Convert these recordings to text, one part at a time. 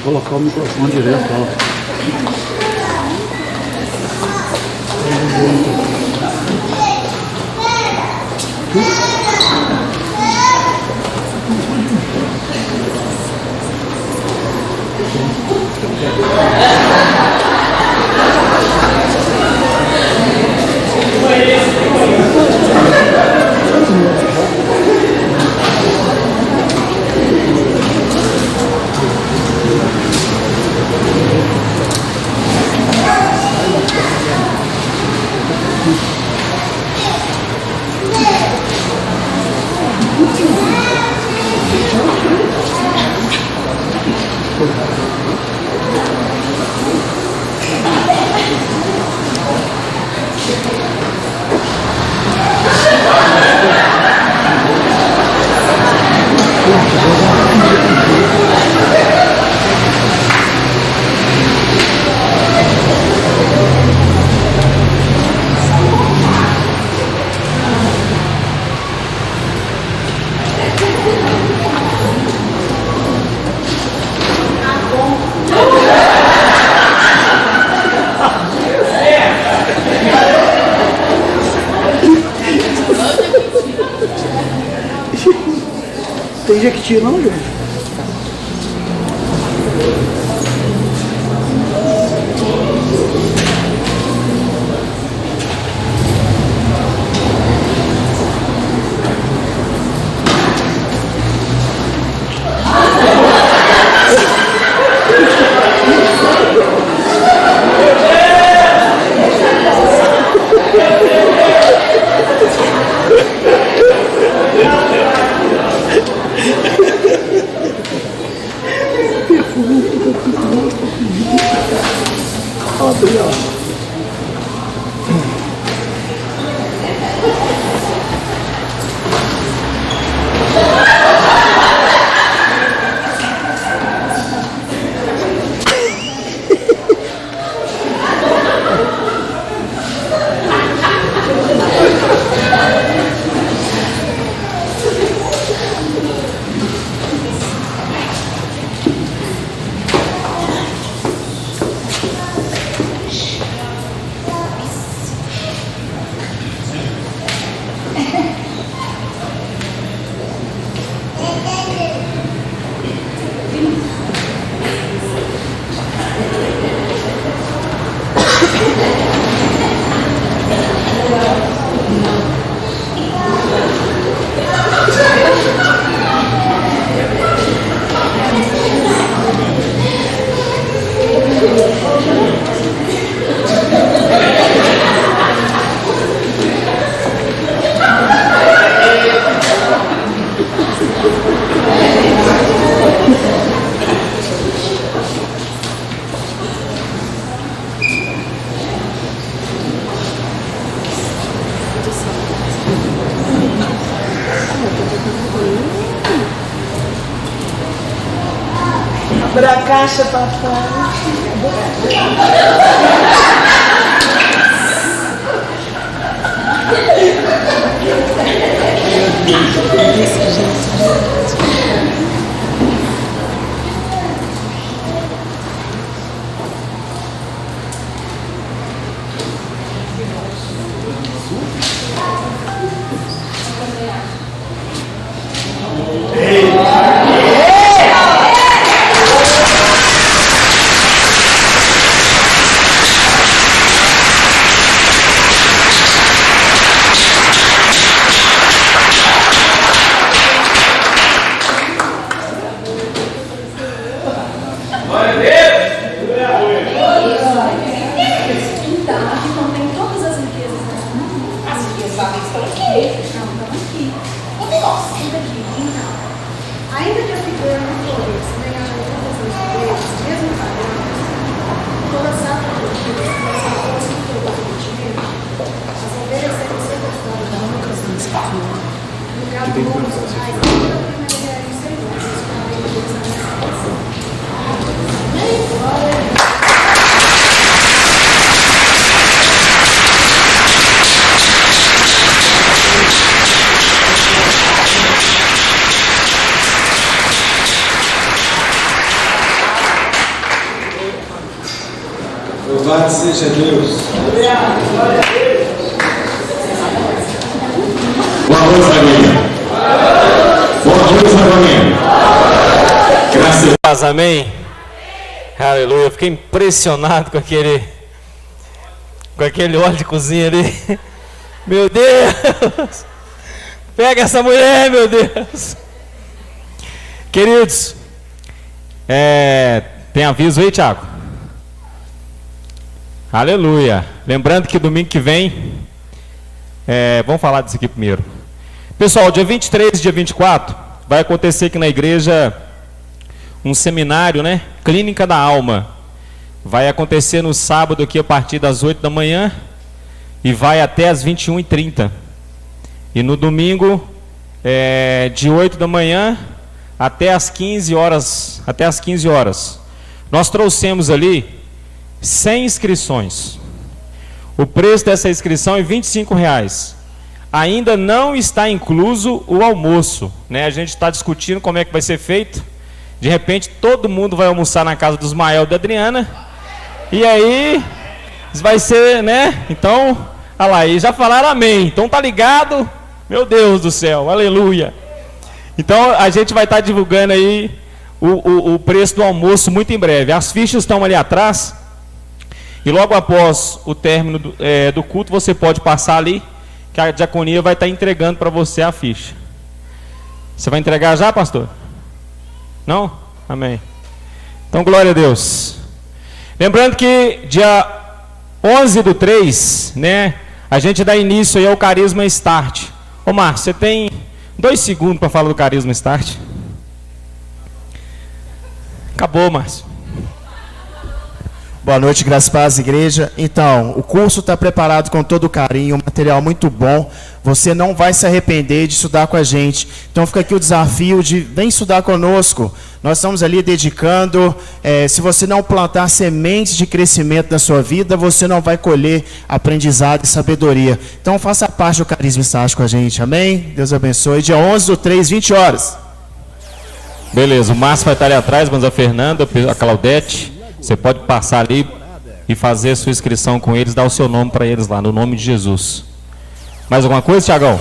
colocar o microfone direto, ó. Tem jequiti não, gente? Abra a caixa, papai. Ainda que a figura não floresça, nem haja todas as vezes, mesmo falhando, toda safra de ovelhas, mas a força do teu arrependimento, as ovelhas serão sequestradas da boca dos filhos. No lugar do mundo dos pais, toda a primeira em Senhor, os caminhos deles na minha casa. seja Deus. Boa noite, família. Boa noite, família. Graças a Deus. Amém. Aleluia. Eu fiquei impressionado com aquele óleo de cozinha ali. Meu Deus. Pega essa mulher, meu Deus. Queridos, tem aviso aí, Thiago? Aleluia. Lembrando que domingo que vem, vamos falar disso aqui primeiro. Pessoal, dia 23 e dia 24, vai acontecer aqui na igreja um seminário, né? Clínica da Alma. Vai acontecer no sábado aqui a partir das 8 da manhã e vai até as 21h30. E no domingo, de 8 da manhã até as 15 horas. Nós trouxemos ali 100 inscrições. O preço dessa inscrição é R$25. Ainda não está incluso o almoço, né? A gente está discutindo como é que vai ser feito. De repente todo mundo vai almoçar na casa dos Mael e da Adriana. E aí vai ser, né? Então, olha lá, e já falaram amém. Então tá ligado? Meu Deus do céu, aleluia. Então a gente vai estar divulgando aí o preço do almoço muito em breve. As fichas estão ali atrás. E logo após o término do culto, você pode passar ali, que a diaconia vai estar entregando para você a ficha. Você vai entregar já, pastor? Não? Amém. Então, glória a Deus. Lembrando que dia 11/3, né, a gente dá início aí ao Carisma Start. Ô Márcio, você tem 2 segundos para falar do Carisma Start? Acabou, Márcio. Boa noite, graças a Deus, igreja. Então, o curso está preparado com todo carinho, um material muito bom. Você não vai se arrepender de estudar com a gente. Então fica aqui o desafio de vem estudar conosco. Nós estamos ali dedicando. Se você não plantar sementes de crescimento na sua vida, você não vai colher aprendizado e sabedoria. Então faça parte do Carisma Start com a gente, amém? Deus abençoe. Dia 11/3, 20 horas. Beleza, o Márcio vai estar ali atrás, mas a Fernanda, a Claudete, você pode passar ali e fazer a sua inscrição com eles, dar o seu nome para eles lá, no nome de Jesus. Mais alguma coisa, Thiagão?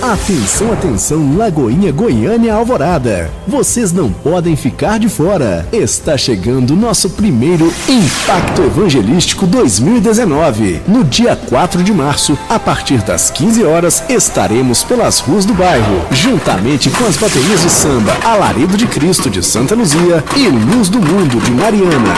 Atenção, atenção, Lagoinha, Goiânia, Alvorada. Vocês não podem ficar de fora. Está chegando o nosso primeiro Impacto Evangelístico 2019. No dia 4 de março, a partir das 15 horas, estaremos pelas ruas do bairro, juntamente com as baterias de samba Alarido de Cristo de Santa Luzia e Luz do Mundo de Mariana.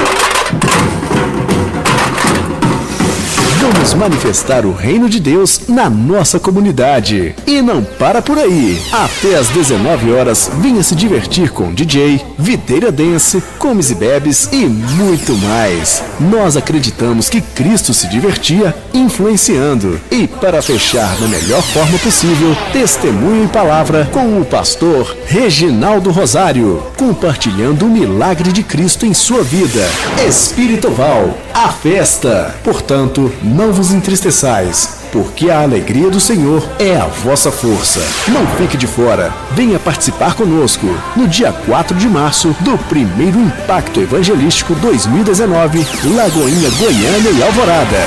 Vamos manifestar o reino de Deus na nossa comunidade. E não para por aí. Até às 19 horas, venha se divertir com DJ, videira dance, comes e bebes e muito mais. Nós acreditamos que Cristo se divertia influenciando. E para fechar da melhor forma possível, testemunho e palavra com o pastor Reginaldo Rosário, compartilhando o milagre de Cristo em sua vida. Espiritoval, a festa. Portanto, não vos entristeçais, porque a alegria do Senhor é a vossa força. Não fique de fora. Venha participar conosco no dia 4 de março do primeiro Impacto Evangelístico 2019, Lagoinha, Goiânia e Alvorada.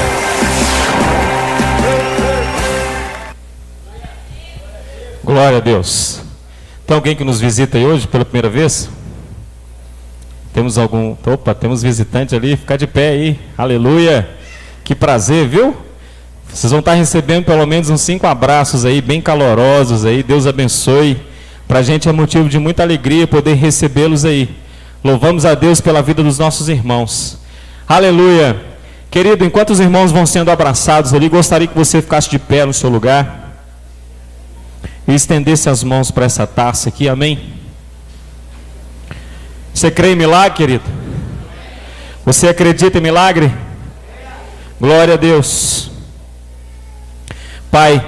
Glória a Deus. Tem alguém que nos visita aí hoje pela primeira vez? Temos algum... Opa, temos visitante ali. Fica de pé aí. Aleluia. Que prazer, viu? Vocês vão estar recebendo pelo menos uns 5 abraços aí, bem calorosos aí. Deus abençoe. Para a gente é motivo de muita alegria poder recebê-los aí. Louvamos a Deus pela vida dos nossos irmãos. Aleluia. Querido, enquanto os irmãos vão sendo abraçados ali, gostaria que você ficasse de pé no seu lugar e estendesse as mãos para essa taça aqui, amém? Você crê em milagre, querido? Você acredita em milagre? Glória a Deus. Pai,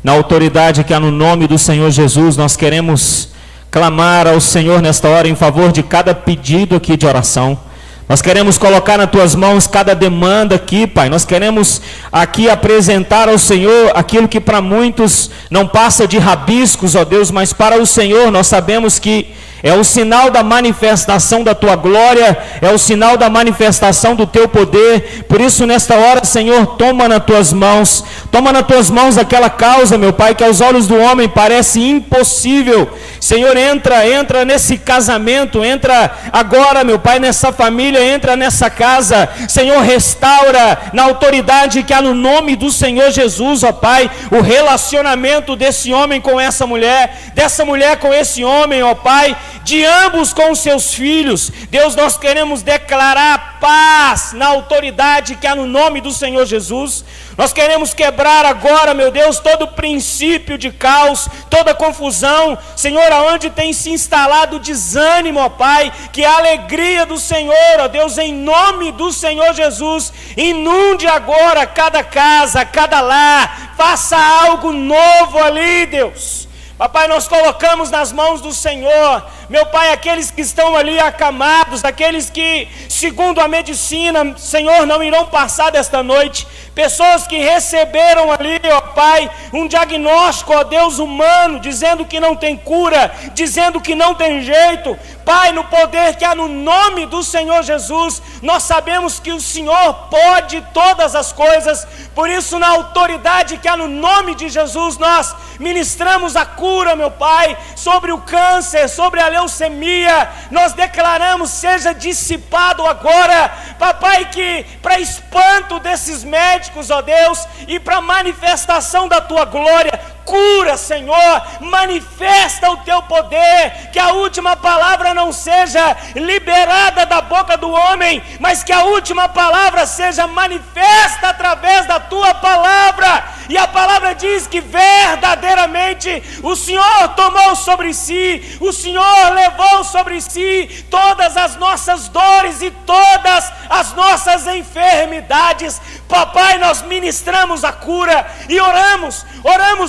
na autoridade que há no nome do Senhor Jesus, nós queremos clamar ao Senhor nesta hora em favor de cada pedido aqui de oração. Nós queremos colocar nas tuas mãos cada demanda aqui, Pai. Nós queremos aqui apresentar ao Senhor aquilo que para muitos não passa de rabiscos, ó Deus, mas para o Senhor nós sabemos que É o sinal da manifestação da tua glória, é o sinal da manifestação do teu poder. Por isso, nesta hora, Senhor, toma nas tuas mãos aquela causa, meu Pai, que aos olhos do homem parece impossível. Senhor, entra nesse casamento, entra agora, meu Pai, nessa família, entra nessa casa. Senhor, restaura na autoridade que há no nome do Senhor Jesus, ó Pai, o relacionamento desse homem com essa mulher, dessa mulher com esse homem, ó Pai, de ambos com os seus filhos. Deus, nós queremos declarar paz na autoridade que há no nome do Senhor Jesus. Nós queremos quebrar agora, meu Deus, todo princípio de caos, toda confusão, Senhor, aonde tem se instalado desânimo, ó Pai, que a alegria do Senhor, ó Deus, em nome do Senhor Jesus, inunde agora cada casa, cada lar, faça algo novo ali, Deus. Papai, nós colocamos nas mãos do Senhor, meu Pai, aqueles que estão ali acamados, aqueles que, segundo a medicina, Senhor, não irão passar desta noite, pessoas que receberam ali, ó Pai, um diagnóstico, ó Deus, humano, dizendo que não tem cura, dizendo que não tem jeito. Pai, no poder que há no nome do Senhor Jesus, nós sabemos que o Senhor pode todas as coisas. Por isso, na autoridade que há no nome de Jesus, nós ministramos a cura, meu Pai, sobre o câncer, sobre a leucemia. Nós declaramos, seja dissipado agora, papai, que para espanto desses médicos, ó Deus, e para manifestação da tua glória, cura, Senhor, manifesta o teu poder, que a última palavra não seja liberada da boca do homem, mas que a última palavra seja manifesta através da tua palavra. E a palavra diz que verdadeiramente o Senhor tomou sobre si, o Senhor levou sobre si todas as nossas dores e todas as nossas enfermidades. Papai, nós ministramos a cura e oramos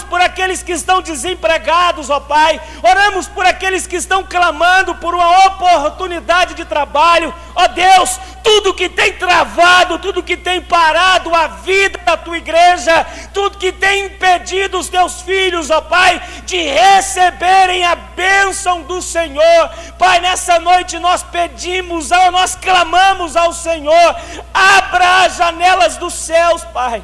por aqueles que estão desempregados, ó Pai, oramos por aqueles que estão clamando por uma oportunidade de trabalho, ó Deus, tudo que tem travado, tudo que tem parado a vida da tua igreja, tudo que tem impedido os teus filhos, ó Pai, de receberem a bênção do Senhor. Pai, nessa noite nós pedimos, nós clamamos ao Senhor, abra as janelas dos céus, Pai.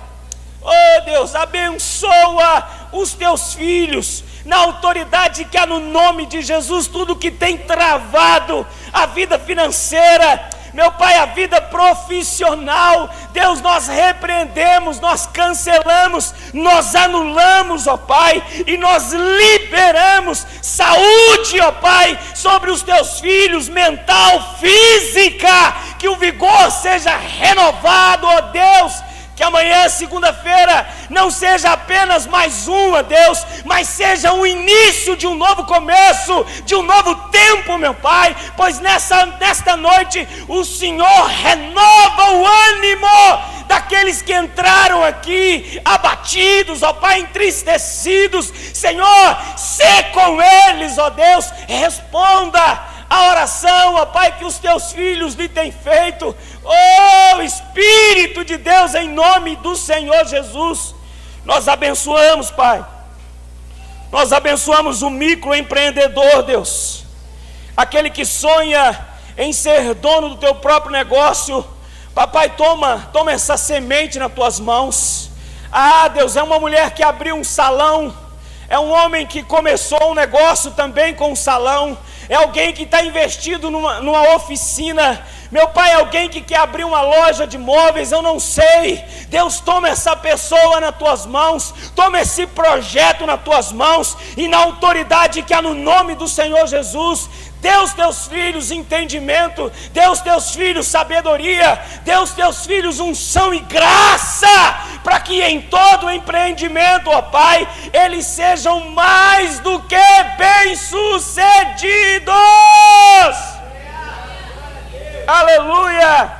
Oh Deus, abençoa os teus filhos, na autoridade que há no nome de Jesus, tudo que tem travado a vida financeira, meu Pai, a vida profissional, Deus, nós repreendemos, nós cancelamos, nós anulamos, ó Pai, e nós liberamos saúde, ó Pai, sobre os teus filhos, mental, física, que o vigor seja renovado, ó Deus. Que amanhã, segunda-feira, não seja apenas mais uma, Deus, mas seja o início de um novo começo, de um novo tempo, meu Pai, pois nesta noite o Senhor renova o ânimo daqueles que entraram aqui abatidos, ó Pai, entristecidos. Senhor, sê com eles, ó Deus, responda a oração, ó Pai, que os teus filhos lhe têm feito. Oh Espírito de Deus, em nome do Senhor Jesus, nós abençoamos, Pai, nós abençoamos o microempreendedor, Deus, aquele que sonha em ser dono do teu próprio negócio. Papai, toma essa semente nas tuas mãos. Ah, Deus, é uma mulher que abriu um salão, é um homem que começou um negócio também com um salão, é alguém que está investido numa oficina, meu Pai, é alguém que quer abrir uma loja de móveis, eu não sei. Deus, toma essa pessoa nas tuas mãos, toma esse projeto nas tuas mãos, e na autoridade que há no nome do Senhor Jesus, Deus, teus filhos entendimento, Deus, teus filhos sabedoria, Deus, teus filhos unção e graça, para que em todo empreendimento, ó Pai, eles sejam mais do que bem-sucedidos. Aleluia!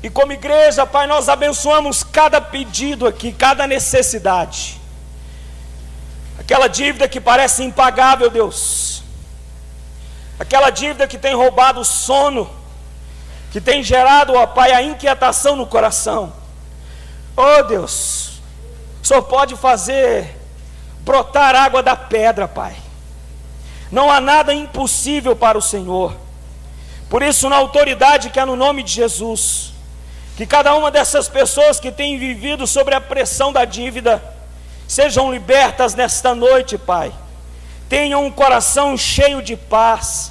E como igreja, Pai, nós abençoamos cada pedido aqui, cada necessidade. Aquela dívida que parece impagável, Deus, aquela dívida que tem roubado o sono, que tem gerado, ó Pai, a inquietação no coração. Oh Deus, o Senhor pode fazer brotar água da pedra, Pai. Não há nada impossível para o Senhor. Por isso, na autoridade que há no nome de Jesus, que cada uma dessas pessoas que têm vivido sobre a pressão da dívida sejam libertas nesta noite, Pai. Tenham um coração cheio de paz,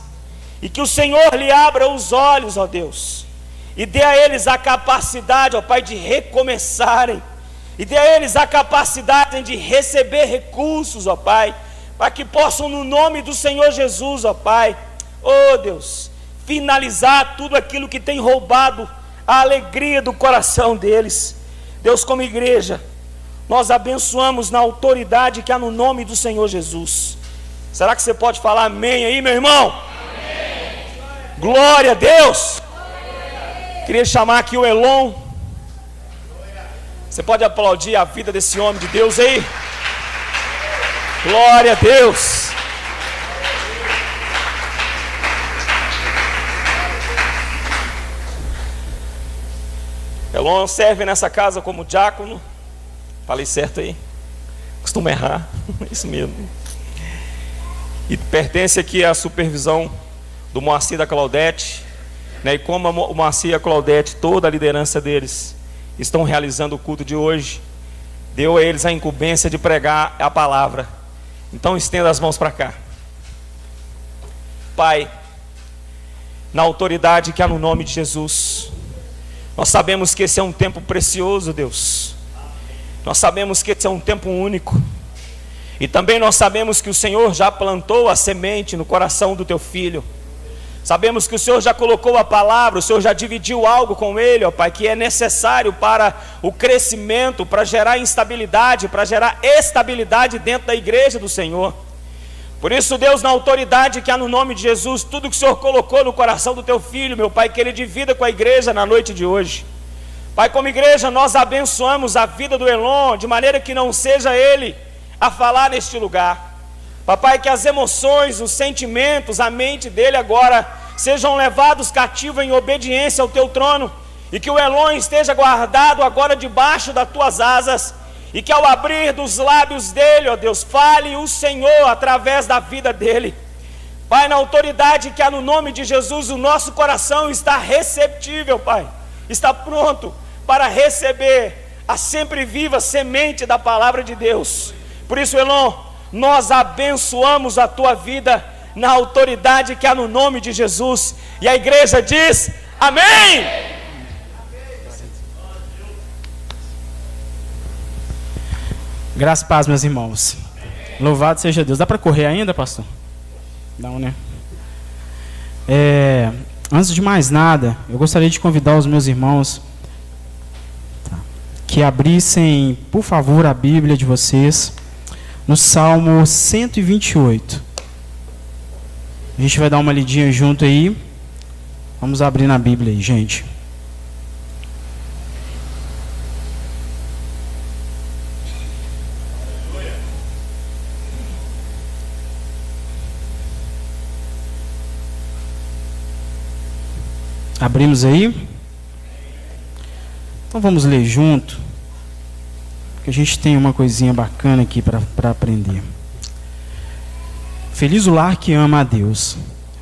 e que o Senhor lhe abra os olhos, ó Deus, e dê a eles a capacidade, ó Pai, de recomeçarem, e dê a eles a capacidade de receber recursos, ó Pai, para que possam, no nome do Senhor Jesus, ó Pai, ó Deus, finalizar tudo aquilo que tem roubado a alegria do coração deles. Deus, como igreja, nós abençoamos na autoridade que há no nome do Senhor Jesus. Será que você pode falar amém aí, meu irmão? Amém. Glória a Deus. Queria chamar aqui o Elon. Você pode aplaudir a vida desse homem de Deus aí? Glória a Deus. Elon serve nessa casa como diácono. Falei certo aí? Costumo errar. Isso mesmo. E pertence aqui à supervisão do Moacir da Claudete, né? E como o Moacir e a Claudete, toda a liderança deles, estão realizando o culto de hoje, deu a eles a incumbência de pregar a palavra. Então estenda as mãos para cá. Pai, na autoridade que há no nome de Jesus, nós sabemos que esse é um tempo precioso, Deus. Nós sabemos que esse é um tempo único. E também nós sabemos que o Senhor já plantou a semente no coração do teu filho. Sabemos que o Senhor já colocou a palavra, o Senhor já dividiu algo com ele, ó Pai, que é necessário para o crescimento, para gerar instabilidade, para gerar estabilidade dentro da igreja do Senhor. Por isso, Deus, na autoridade que há no nome de Jesus, tudo que o Senhor colocou no coração do teu filho, meu Pai, que ele divida com a igreja na noite de hoje. Pai, como igreja, nós abençoamos a vida do Elon, de maneira que não seja ele a falar neste lugar. Papai, que as emoções, os sentimentos, a mente dele agora sejam levados cativos em obediência ao teu trono, e que o Elon esteja guardado agora debaixo das tuas asas, e que ao abrir dos lábios dele, ó Deus, fale o Senhor através da vida dele. Pai, na autoridade que há no nome de Jesus, o nosso coração está receptível, Pai, está pronto para receber a sempre viva semente da palavra de Deus. Por isso, Elon, nós abençoamos a tua vida na autoridade que há no nome de Jesus. E a igreja diz: amém! Graças e paz, meus irmãos. Louvado seja Deus. Dá para correr ainda, pastor? Não, né? Antes de mais nada, eu gostaria de convidar os meus irmãos que abrissem, por favor, a Bíblia de vocês no Salmo 128. A gente vai dar uma lidinha junto aí. Vamos abrir na Bíblia aí, gente. Abrimos aí? Então vamos ler junto, porque a gente tem uma coisinha bacana aqui para aprender. Feliz o lar que ama a Deus.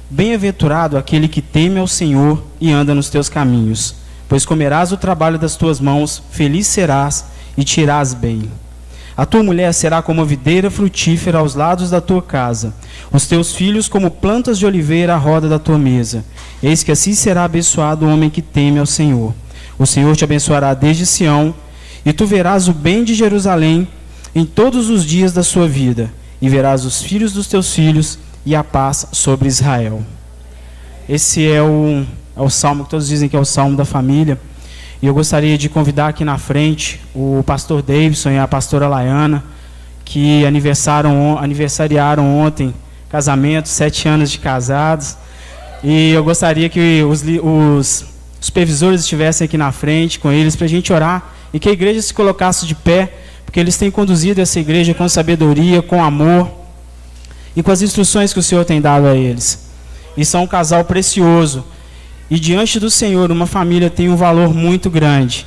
Bem-aventurado aquele que teme ao Senhor e anda nos teus caminhos, pois comerás o trabalho das tuas mãos, feliz serás e te irás bem. A tua mulher será como a videira frutífera aos lados da tua casa, os teus filhos como plantas de oliveira à roda da tua mesa. Eis que assim será abençoado o homem que teme ao Senhor. O Senhor te abençoará desde Sião, e tu verás o bem de Jerusalém em todos os dias da sua vida, e verás os filhos dos teus filhos e a paz sobre Israel. Esse é o salmo que todos dizem que é o salmo da família. E eu gostaria de convidar aqui na frente o pastor Davidson e a pastora Laiana, que aniversariaram ontem casamento, 7 anos de casados. E eu gostaria que os supervisores estivessem aqui na frente com eles para a gente orar e que a igreja se colocasse de pé, porque eles têm conduzido essa igreja com sabedoria, com amor e com as instruções que o Senhor tem dado a eles. E são um casal precioso. E diante do Senhor, uma família tem um valor muito grande.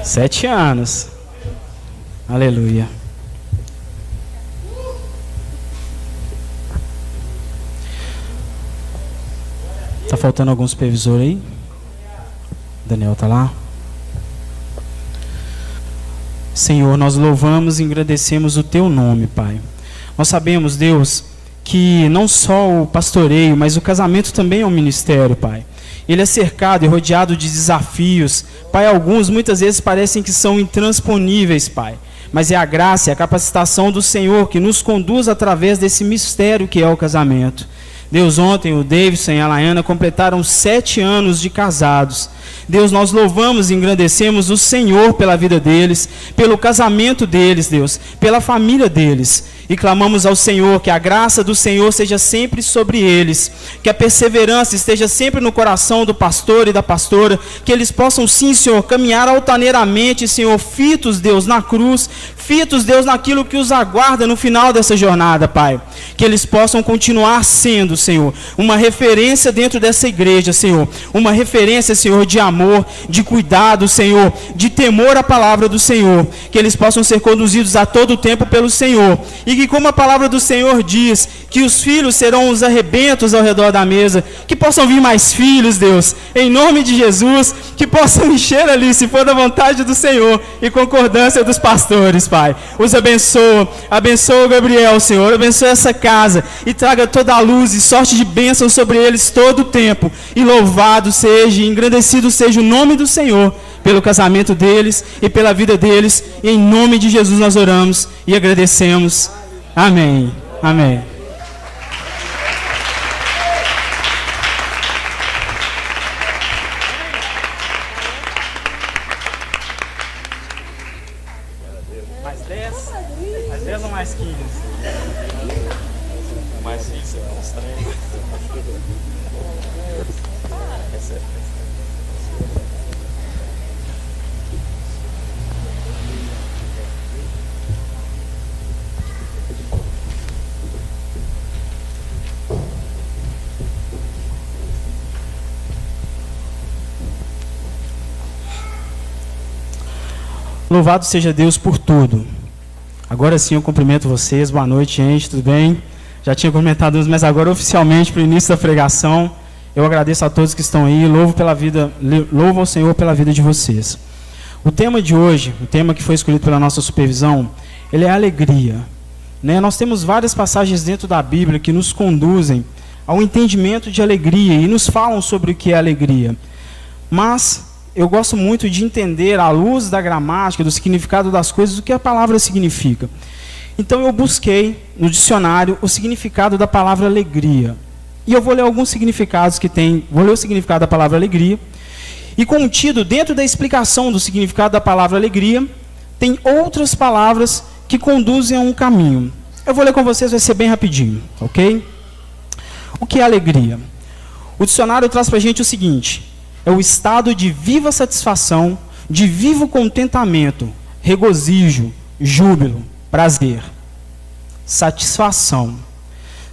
7 anos. Aleluia. faltando algum supervisor aí? Daniel está lá? Senhor, nós louvamos e agradecemos o Teu nome, Pai. Nós sabemos, Deus, que não só o pastoreio, mas o casamento também é um ministério, Pai. Ele é cercado e rodeado de desafios. Pai, alguns muitas vezes parecem que são intransponíveis, Pai. Mas é a graça e a capacitação do Senhor que nos conduz através desse mistério que é o casamento. Deus, ontem o Davidson e a Laiana completaram 7 anos de casados. Deus, nós louvamos e engrandecemos o Senhor pela vida deles, pelo casamento deles, Deus, pela família deles. E clamamos ao Senhor que a graça do Senhor seja sempre sobre eles, que a perseverança esteja sempre no coração do pastor e da pastora, que eles possam sim, Senhor, caminhar altaneiramente, Senhor, fitos, Deus, na cruz, fitos, Deus, naquilo que os aguarda no final dessa jornada, Pai. Que eles possam continuar sendo, Senhor, uma referência dentro dessa igreja, Senhor, uma referência, Senhor, de amor, de cuidado, Senhor, de temor à palavra do Senhor, que eles possam ser conduzidos a todo tempo pelo Senhor, e que, como a palavra do Senhor diz, que os filhos serão os arrebentos ao redor da mesa, que possam vir mais filhos, Deus, em nome de Jesus, que possam encher ali, se for da vontade do Senhor, e concordância dos pastores, Pai. Os abençoa, abençoa o Gabriel, Senhor, abençoa essa casa, e traga toda a luz e sorte de bênção sobre eles todo o tempo, e louvado seja, e engrandecido seja o nome do Senhor, pelo casamento deles e pela vida deles, e em nome de Jesus nós oramos e agradecemos. Amém. Amém. Mais 10? Mais 10 ou mais 15? Mais 15 é estranho. Louvado seja Deus por tudo. Agora sim eu cumprimento vocês. Boa noite, gente. Tudo bem? Já tinha cumprimentado uns, mas agora oficialmente para o início da pregação. Eu agradeço a todos que estão aí. Louvo ao Senhor pela vida de vocês. O tema de hoje, o tema que foi escolhido pela nossa supervisão, ele é alegria. Nós temos várias passagens dentro da Bíblia que nos conduzem ao entendimento de alegria e nos falam sobre o que é alegria. Mas eu gosto muito de entender, à luz da gramática, do significado das coisas, o que a palavra significa. Então eu busquei no dicionário o significado da palavra alegria. E eu vou ler alguns significados que tem. Vou ler o significado da palavra alegria. E contido dentro da explicação do significado da palavra alegria, tem outras palavras que conduzem a um caminho. Eu vou ler com vocês, vai ser bem rapidinho, ok? O que é alegria? O dicionário traz para a gente o seguinte: é o estado de viva satisfação, de vivo contentamento, regozijo, júbilo, prazer. Satisfação.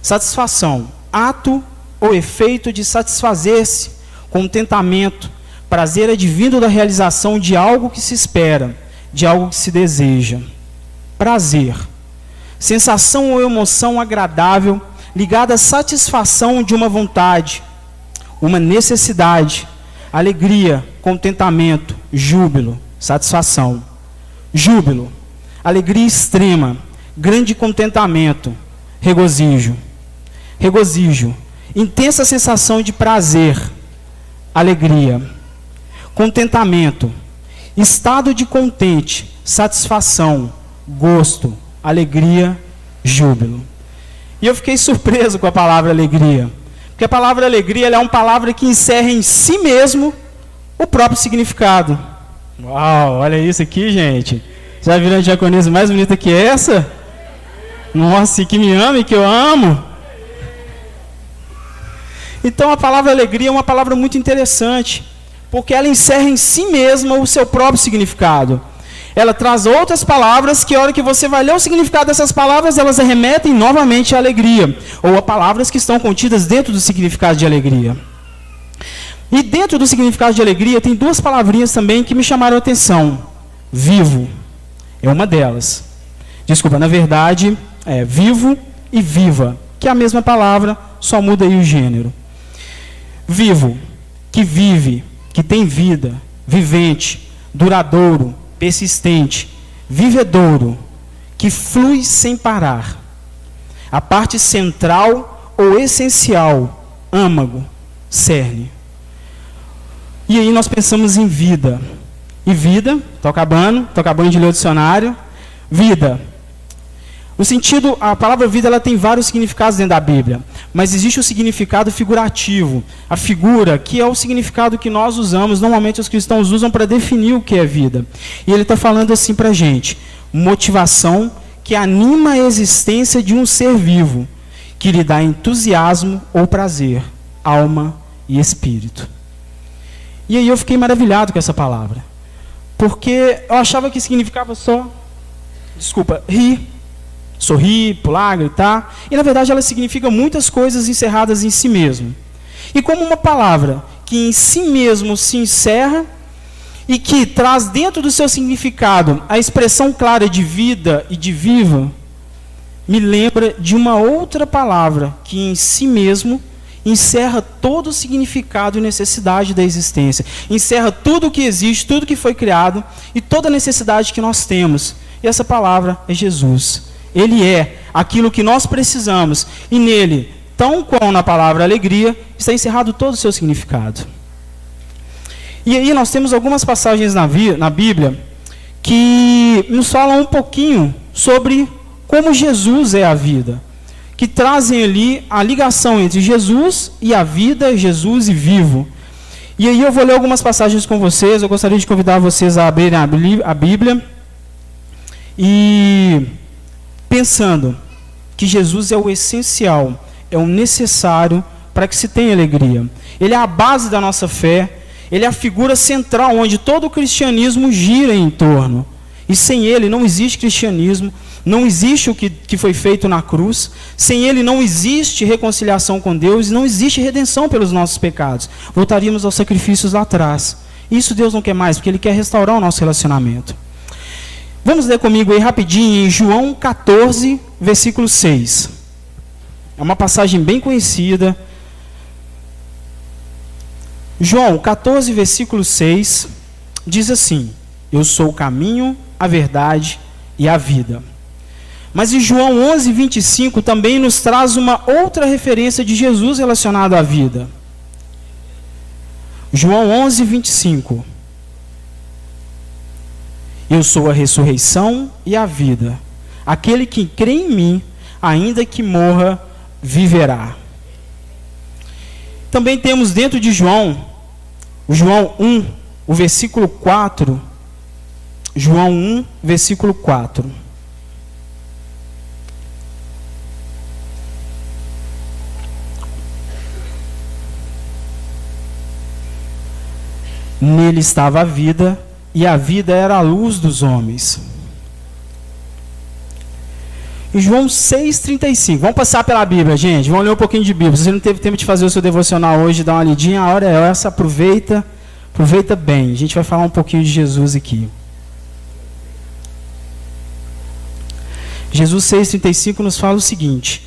Satisfação, ato ou efeito de satisfazer-se, contentamento, prazer advindo da realização de algo que se espera, de algo que se deseja. Prazer. Sensação ou emoção agradável, ligada à satisfação de uma vontade, uma necessidade. Alegria, contentamento, júbilo, satisfação. Júbilo, alegria extrema, grande contentamento, regozijo. Regozijo, intensa sensação de prazer, alegria. Contentamento, estado de contente, satisfação, gosto, alegria, júbilo. E eu fiquei surpreso com a palavra alegria. Porque a palavra alegria ela é uma palavra que encerra em si mesmo o próprio significado. Uau, olha isso aqui, gente. Já viram a diaconisa mais bonita que essa? Nossa, e que me ama e que eu amo. Então a palavra alegria é uma palavra muito interessante, porque ela encerra em si mesma o seu próprio significado. Ela traz outras palavras que, a hora que você vai ler o significado dessas palavras, elas remetem novamente à alegria, ou a palavras que estão contidas dentro do significado de alegria. E dentro do significado de alegria tem duas palavrinhas também que me chamaram a atenção. Vivo é uma delas. Desculpa, na verdade, é vivo e viva, que é a mesma palavra, só muda aí o gênero. Vivo, que vive, que tem vida, vivente, duradouro, persistente, vivedouro, que flui sem parar. A parte central ou essencial, âmago, cerne. E aí nós pensamos em vida. E vida, estou acabando de ler o dicionário. Vida. O sentido, a palavra vida, ela tem vários significados dentro da Bíblia, mas existe o significado figurativo. A figura, que é o significado que nós usamos, normalmente os cristãos usam para definir o que é vida. E ele está falando assim para a gente: motivação que anima a existência de um ser vivo, que lhe dá entusiasmo ou prazer, alma e espírito. E aí eu fiquei maravilhado com essa palavra, porque eu achava que significava só, rir, sorrir, pular, gritar, e na verdade ela significa muitas coisas encerradas em si mesmo. E como uma palavra que em si mesmo se encerra e que traz dentro do seu significado a expressão clara de vida e de viva, me lembra de uma outra palavra que em si mesmo encerra todo o significado e necessidade da existência, encerra tudo o que existe, tudo que foi criado e toda a necessidade que nós temos. E essa palavra é Jesus. Ele é aquilo que nós precisamos, e nele, tão qual na palavra alegria, está encerrado todo o seu significado. E aí nós temos algumas passagens na Bíblia que nos falam um pouquinho sobre como Jesus é a vida, que trazem ali a ligação entre Jesus e a vida, Jesus e vivo. E aí eu vou ler algumas passagens com vocês. Eu gostaria de convidar vocês a abrirem a Bíblia e pensando que Jesus é o essencial, é o necessário para que se tenha alegria. Ele é a base da nossa fé, ele é a figura central onde todo o cristianismo gira em torno. E sem ele não existe cristianismo, não existe o que foi feito na cruz, sem ele não existe reconciliação com Deus, e não existe redenção pelos nossos pecados. Voltaríamos aos sacrifícios lá atrás. Isso Deus não quer mais, porque ele quer restaurar o nosso relacionamento. Vamos ler comigo aí rapidinho em João 14, versículo 6. É uma passagem bem conhecida. João 14, versículo 6, diz assim: eu sou o caminho, a verdade e a vida. Mas em João 11, 25 também nos traz uma outra referência de Jesus relacionada à vida. João 11, 25. Eu sou a ressurreição e a vida. Aquele que crê em mim, ainda que morra, viverá. Também temos dentro de João 1, o versículo 4. João 1, versículo 4. Nele estava a vida, e a vida era a luz dos homens. E João 6,35. Vamos passar pela Bíblia, gente. Vamos ler um pouquinho de Bíblia. Se você não teve tempo de fazer o seu devocional hoje, dá uma lidinha, a hora é essa, aproveita bem. A gente vai falar um pouquinho de Jesus aqui. Jesus 6,35 nos fala o seguinte: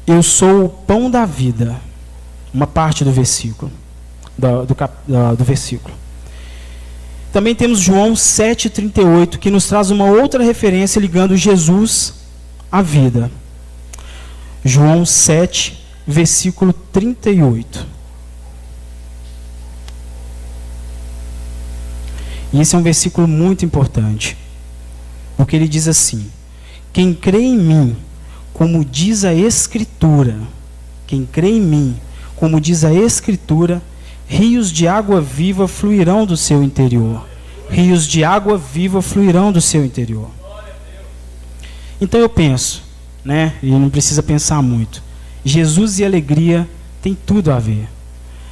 eu sou o pão da vida. Uma parte do versículo. Do versículo. Também temos João 7,38, que nos traz uma outra referência ligando Jesus à vida. João 7, versículo 38. E esse é um versículo muito importante, porque ele diz assim: quem crê em mim, como diz a Escritura, quem crê em mim, como diz a Escritura, rios de água viva fluirão do seu interior. Rios de água viva fluirão do seu interior. Então eu penso, e não precisa pensar muito, Jesus e alegria tem tudo a ver.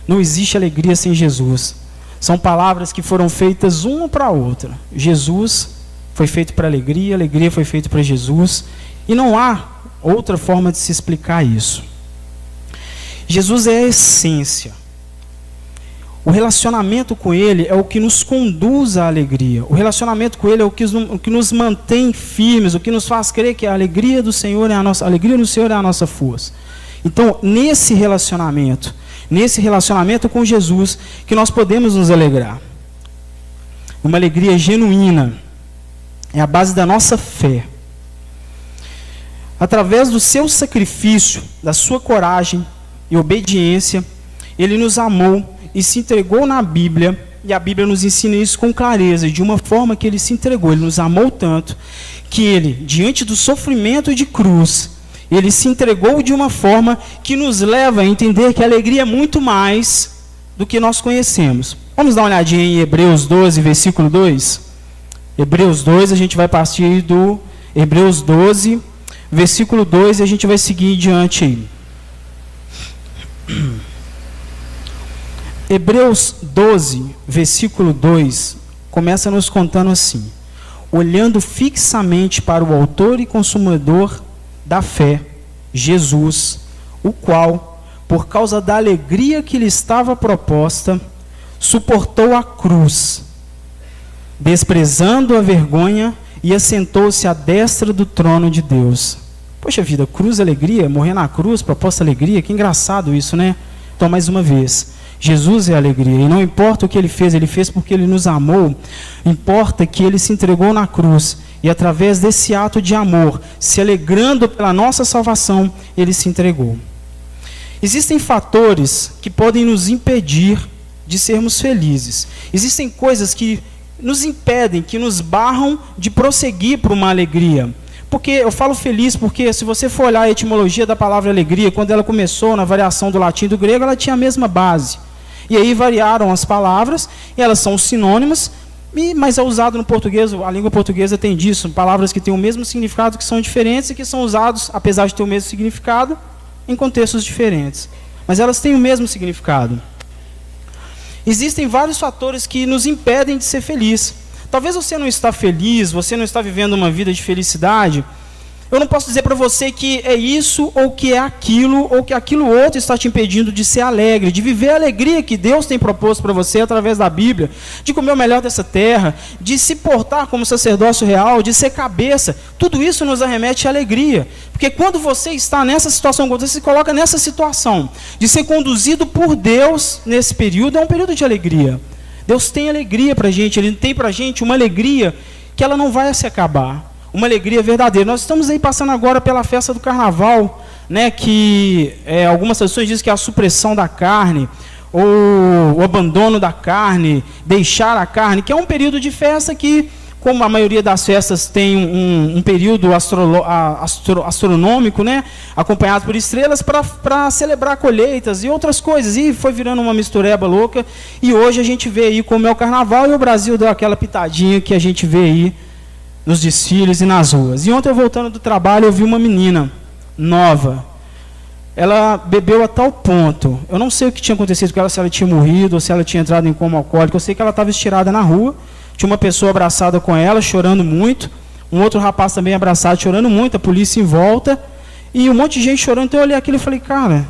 Não existe alegria sem Jesus. São palavras que foram feitas uma para a outra. Jesus foi feito para alegria, alegria foi feito para Jesus, e não há outra forma de se explicar isso. Jesus é a essência. O relacionamento com Ele é o que nos conduz à alegria. O relacionamento com Ele é o que nos mantém firmes, o que nos faz crer que a alegria do Senhor é a nossa, a alegria do Senhor é a nossa força. Então, nesse relacionamento, nesse relacionamento com Jesus, que nós podemos nos alegrar. Uma alegria genuína é a base da nossa fé. Através do seu sacrifício, da sua coragem e obediência, ele nos amou e se entregou na Bíblia, e a Bíblia nos ensina isso com clareza, de uma forma que ele se entregou. Ele nos amou tanto que ele, diante do sofrimento de cruz, ele se entregou de uma forma que nos leva a entender que a alegria é muito mais do que nós conhecemos. Vamos dar uma olhadinha em Hebreus 12, versículo 2? Hebreus 2, a gente vai partir do Hebreus 12, versículo 2, e a gente vai seguir adiante aí. Hebreus 12, versículo 2, começa nos contando assim: olhando fixamente para o autor e consumador da fé, Jesus, o qual, por causa da alegria que lhe estava proposta, suportou a cruz, desprezando a vergonha, e assentou-se à destra do trono de Deus. Poxa vida, cruz, alegria, morrer na cruz, proposta alegria, que engraçado isso, né? Então, mais uma vez, Jesus é a alegria, e não importa o que ele fez porque ele nos amou, importa que ele se entregou na cruz, e através desse ato de amor, se alegrando pela nossa salvação, ele se entregou. Existem fatores que podem nos impedir de sermos felizes. Existem coisas que nos impedem, que nos barram de prosseguir para uma alegria. Porque eu falo feliz porque, se você for olhar a etimologia da palavra alegria, quando ela começou na variação do latim e do grego, ela tinha a mesma base. E aí variaram as palavras, e elas são sinônimas, mas é usado no português, a língua portuguesa tem disso, palavras que têm o mesmo significado, que são diferentes e que são usados, apesar de ter o mesmo significado, em contextos diferentes. Mas elas têm o mesmo significado. Existem vários fatores que nos impedem de ser feliz. Talvez você não está feliz, você não está vivendo uma vida de felicidade. Eu não posso dizer para você que é isso, ou que é aquilo, ou que aquilo outro está te impedindo de ser alegre, de viver a alegria que Deus tem proposto para você através da Bíblia, de comer o melhor dessa terra, de se portar como sacerdócio real, de ser cabeça. Tudo isso nos arremete à alegria. Porque quando você está nessa situação, quando você se coloca nessa situação de ser conduzido por Deus nesse período, é um período de alegria. Deus tem alegria para a gente, Ele tem para a gente uma alegria que ela não vai se acabar. Uma alegria verdadeira. Nós estamos aí passando agora pela festa do carnaval, né, que algumas traduções dizem que é a supressão da carne, ou o abandono da carne, deixar a carne, que é um período de festa que, como a maioria das festas tem um período astronômico, né, acompanhado por estrelas, para celebrar colheitas e outras coisas, e foi virando uma mistureba louca, e hoje a gente vê aí como é o carnaval, e o Brasil deu aquela pitadinha que a gente vê aí nos desfiles e nas ruas. E ontem, eu voltando do trabalho, eu vi uma menina nova. Ela bebeu a tal ponto, eu não sei o que tinha acontecido com ela, se ela tinha morrido ou se ela tinha entrado em coma alcoólico. Eu sei que ela estava estirada na rua, tinha uma pessoa abraçada com ela, chorando muito, um outro rapaz também abraçado, chorando muito, a polícia em volta, e um monte de gente chorando. Então eu olhei aquilo e falei, cara,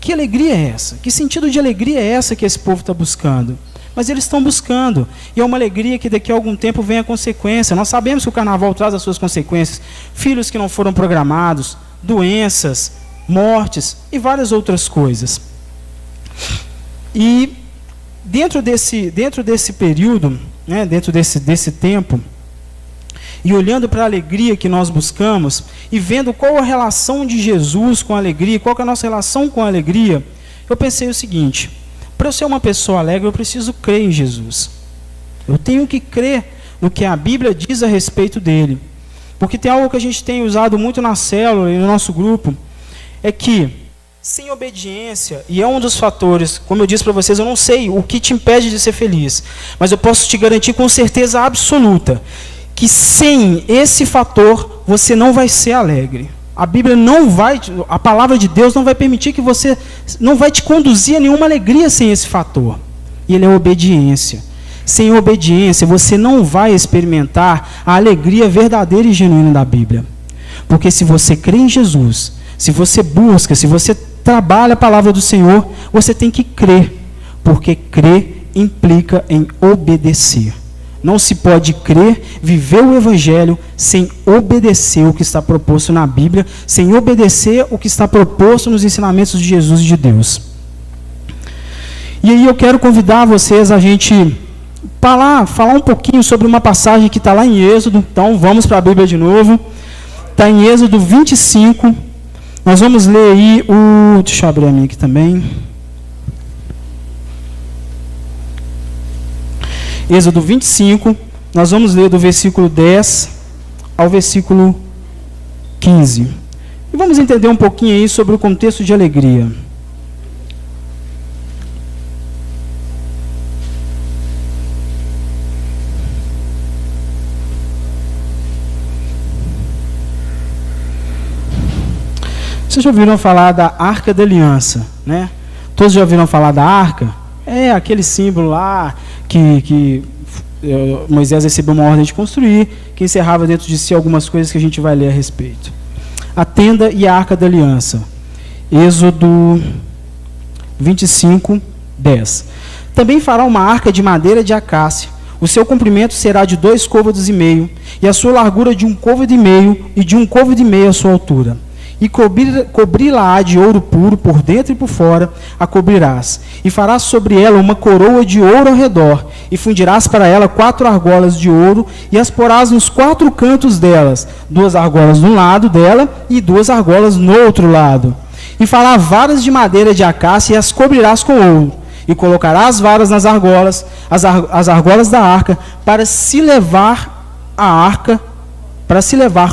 que alegria é essa? Que sentido de alegria é essa que esse povo está buscando? Mas eles estão buscando, e é uma alegria que daqui a algum tempo vem a consequência. Nós sabemos que o carnaval traz as suas consequências, filhos que não foram programados, doenças, mortes e várias outras coisas. E dentro desse período, né, dentro desse tempo, e olhando para a alegria que nós buscamos, e vendo qual a relação de Jesus com a alegria, qual que é a nossa relação com a alegria, eu pensei o seguinte: para eu ser uma pessoa alegre, eu preciso crer em Jesus. Eu tenho que crer no que a Bíblia diz a respeito dele. Porque tem algo que a gente tem usado muito na célula e no nosso grupo, é que, sem obediência, e é um dos fatores, como eu disse para vocês, eu não sei o que te impede de ser feliz, mas eu posso te garantir com certeza absoluta, que sem esse fator, você não vai ser alegre. A Bíblia não vai, a palavra de Deus não vai permitir que você, não vai te conduzir a nenhuma alegria sem esse fator. E ele é a obediência. Sem obediência, você não vai experimentar a alegria verdadeira e genuína da Bíblia. Porque se você crê em Jesus, se você busca, se você trabalha a palavra do Senhor, você tem que crer. Porque crer implica em obedecer. Não se pode crer, viver o Evangelho, sem obedecer o que está proposto na Bíblia, sem obedecer o que está proposto nos ensinamentos de Jesus e de Deus. E aí eu quero convidar vocês a gente falar um pouquinho sobre uma passagem que está lá em Êxodo. Então vamos para a Bíblia de novo. Está em Êxodo 25. Nós vamos ler aí o... Deixa eu abrir a minha aqui também. Êxodo 25. Nós vamos ler do versículo 10 ao versículo 15. E vamos entender um pouquinho aí sobre o contexto de alegria. Vocês já ouviram falar da Arca da Aliança, né? Todos já ouviram falar da Arca? É aquele símbolo lá que Moisés recebeu uma ordem de construir, que encerrava dentro de si algumas coisas que a gente vai ler a respeito. A tenda e a Arca da Aliança. Êxodo 25, 10. Também fará uma arca de madeira de acácia. O seu comprimento será de 2,5 côvados, e a sua largura de 1,5 côvado, e de 1,5 côvado a sua altura. E cobri-la-á de ouro puro, por dentro e por fora, a cobrirás. E farás sobre ela uma coroa de ouro ao redor, e fundirás para ela 4 argolas de ouro, e as porás nos 4 cantos delas, 2 argolas de um lado dela, e 2 argolas no outro lado. E fará varas de madeira de acácia, e as cobrirás com ouro. E colocarás varas nas argolas, as argolas da arca, para se levar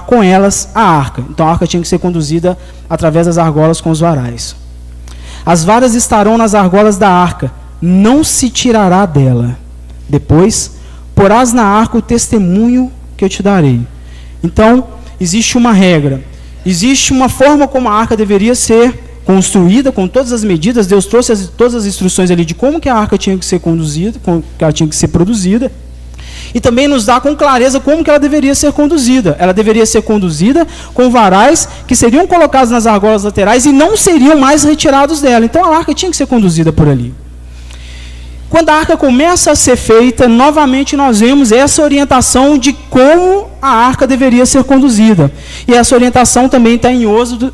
com elas a arca. Então a arca tinha que ser conduzida através das argolas com os varais. As varas estarão nas argolas da arca, não se tirará dela. Depois, porás na arca o testemunho que eu te darei. Então, existe uma regra. Existe uma forma como a arca deveria ser construída, com todas as medidas. Deus trouxe todas as instruções ali de como que a arca tinha que ser conduzida, como que ela tinha que ser produzida. E também nos dá com clareza como que ela deveria ser conduzida. Ela deveria ser conduzida com varais que seriam colocados nas argolas laterais e não seriam mais retirados dela. Então a arca tinha que ser conduzida por ali. Quando a arca começa a ser feita, novamente nós vemos essa orientação de como a arca deveria ser conduzida. E essa orientação também está em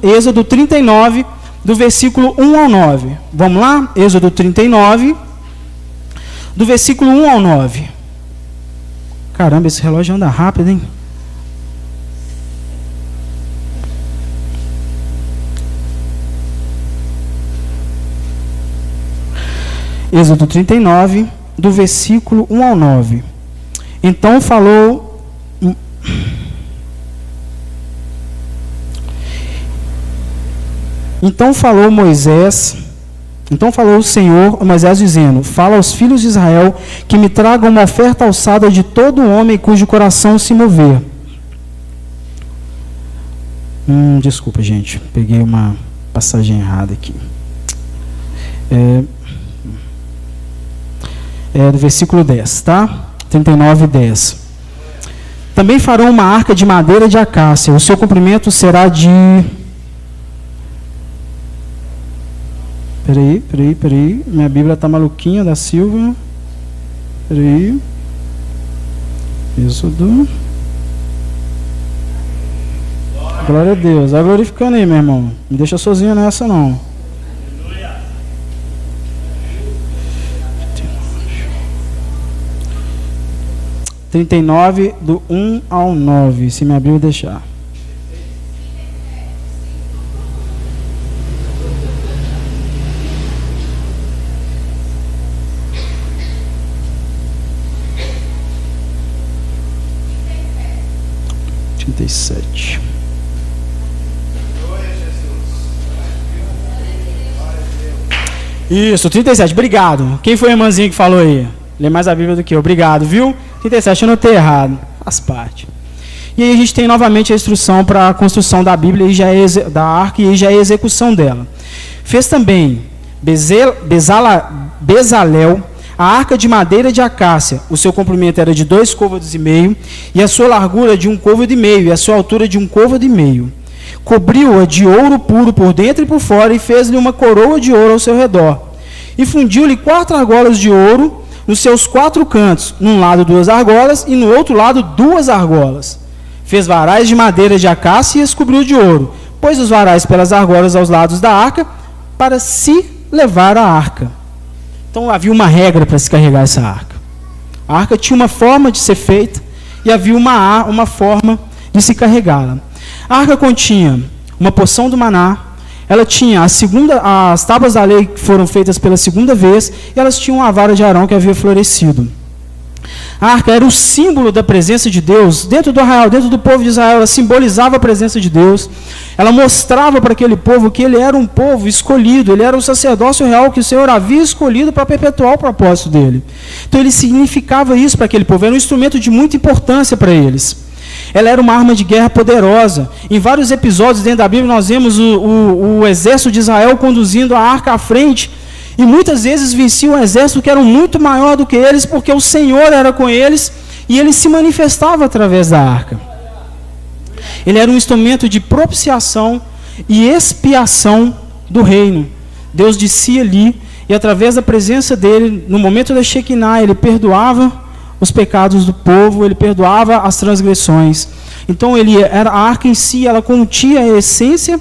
Êxodo 39, do versículo 1 ao 9. Vamos lá? Êxodo 39, do versículo 1 ao 9. Caramba, esse relógio anda rápido, hein? Êxodo 39, do versículo 1 ao 9. Então falou o Senhor a Moisés, dizendo: fala aos filhos de Israel que me tragam uma oferta alçada de todo homem cujo coração se mover. Desculpa, gente, peguei uma passagem errada aqui. Do versículo 10, tá? 39, 10. Também farão uma arca de madeira de acácia. O seu comprimento será de... Peraí. Minha Bíblia está maluquinha, da Silva. Peraí. Êxodo. Glória a Deus. Vai glorificando aí, meu irmão. Não deixa sozinho nessa, não. Aleluia. 39, do 1 ao 9, se minha Bíblia deixar. Isso, 37, obrigado. Quem foi a irmãzinha que falou aí? Lê mais a Bíblia do que eu, obrigado, viu? 37, eu não tenho errado, faz parte. E aí a gente tem novamente a instrução para a construção da Bíblia, e já é da arca, e já é a execução dela. Fez também Bezalel, a arca de madeira de acácia. O seu comprimento era de 2,5 côvados, e a sua largura de 1,5 côvado, e a sua altura de 1,5 côvado. Cobriu-a de ouro puro por dentro e por fora, e fez-lhe uma coroa de ouro ao seu redor. E fundiu-lhe 4 argolas de ouro nos seus 4 cantos, num lado 2 argolas, e no outro lado 2 argolas. Fez varais de madeira de acácia e as cobriu de ouro. Pôs os varais pelas argolas aos lados da arca, para se levar a arca. Então havia uma regra para se carregar essa arca. A arca tinha uma forma de ser feita e havia uma forma de se carregá-la. A arca continha uma porção do maná, ela tinha as tábuas da lei que foram feitas pela segunda vez, e elas tinham a vara de Arão que havia florescido. A arca era o símbolo da presença de Deus dentro do arraial, dentro do povo de Israel. Ela simbolizava a presença de Deus. Ela mostrava para aquele povo que ele era um povo escolhido, ele era o sacerdócio real que o Senhor havia escolhido para perpetuar o propósito dele. Então ele significava isso para aquele povo, era um instrumento de muita importância para eles. Ela era uma arma de guerra poderosa. Em vários episódios dentro da Bíblia nós vemos o exército de Israel conduzindo a arca à frente, e muitas vezes venciam um exército que era muito maior do que eles, porque o Senhor era com eles, e ele se manifestava através da arca. Ele era um instrumento de propiciação e expiação do reino. Deus descia ali, e através da presença dele, no momento da Shekinah, ele perdoava os pecados do povo, ele perdoava as transgressões. Então a arca em si, ela continha a essência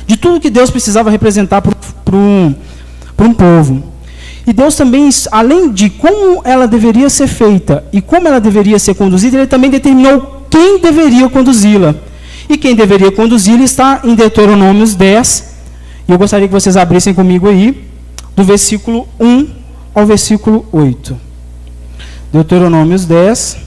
de tudo que Deus precisava representar para um povo. E Deus também, além de como ela deveria ser feita e como ela deveria ser conduzida, ele também determinou quem deveria conduzi-la. E quem deveria conduzi-la está em Deuteronômio 10. E eu gostaria que vocês abrissem comigo aí, do versículo 1 ao versículo 8. Deuteronômio 10.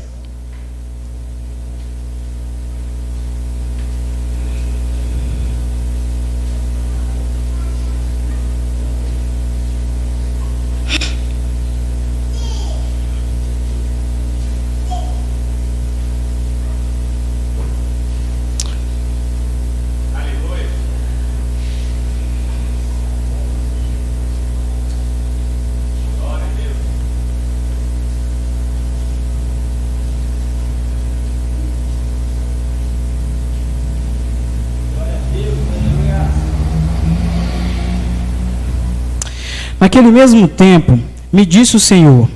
Naquele mesmo tempo, me disse o Senhor,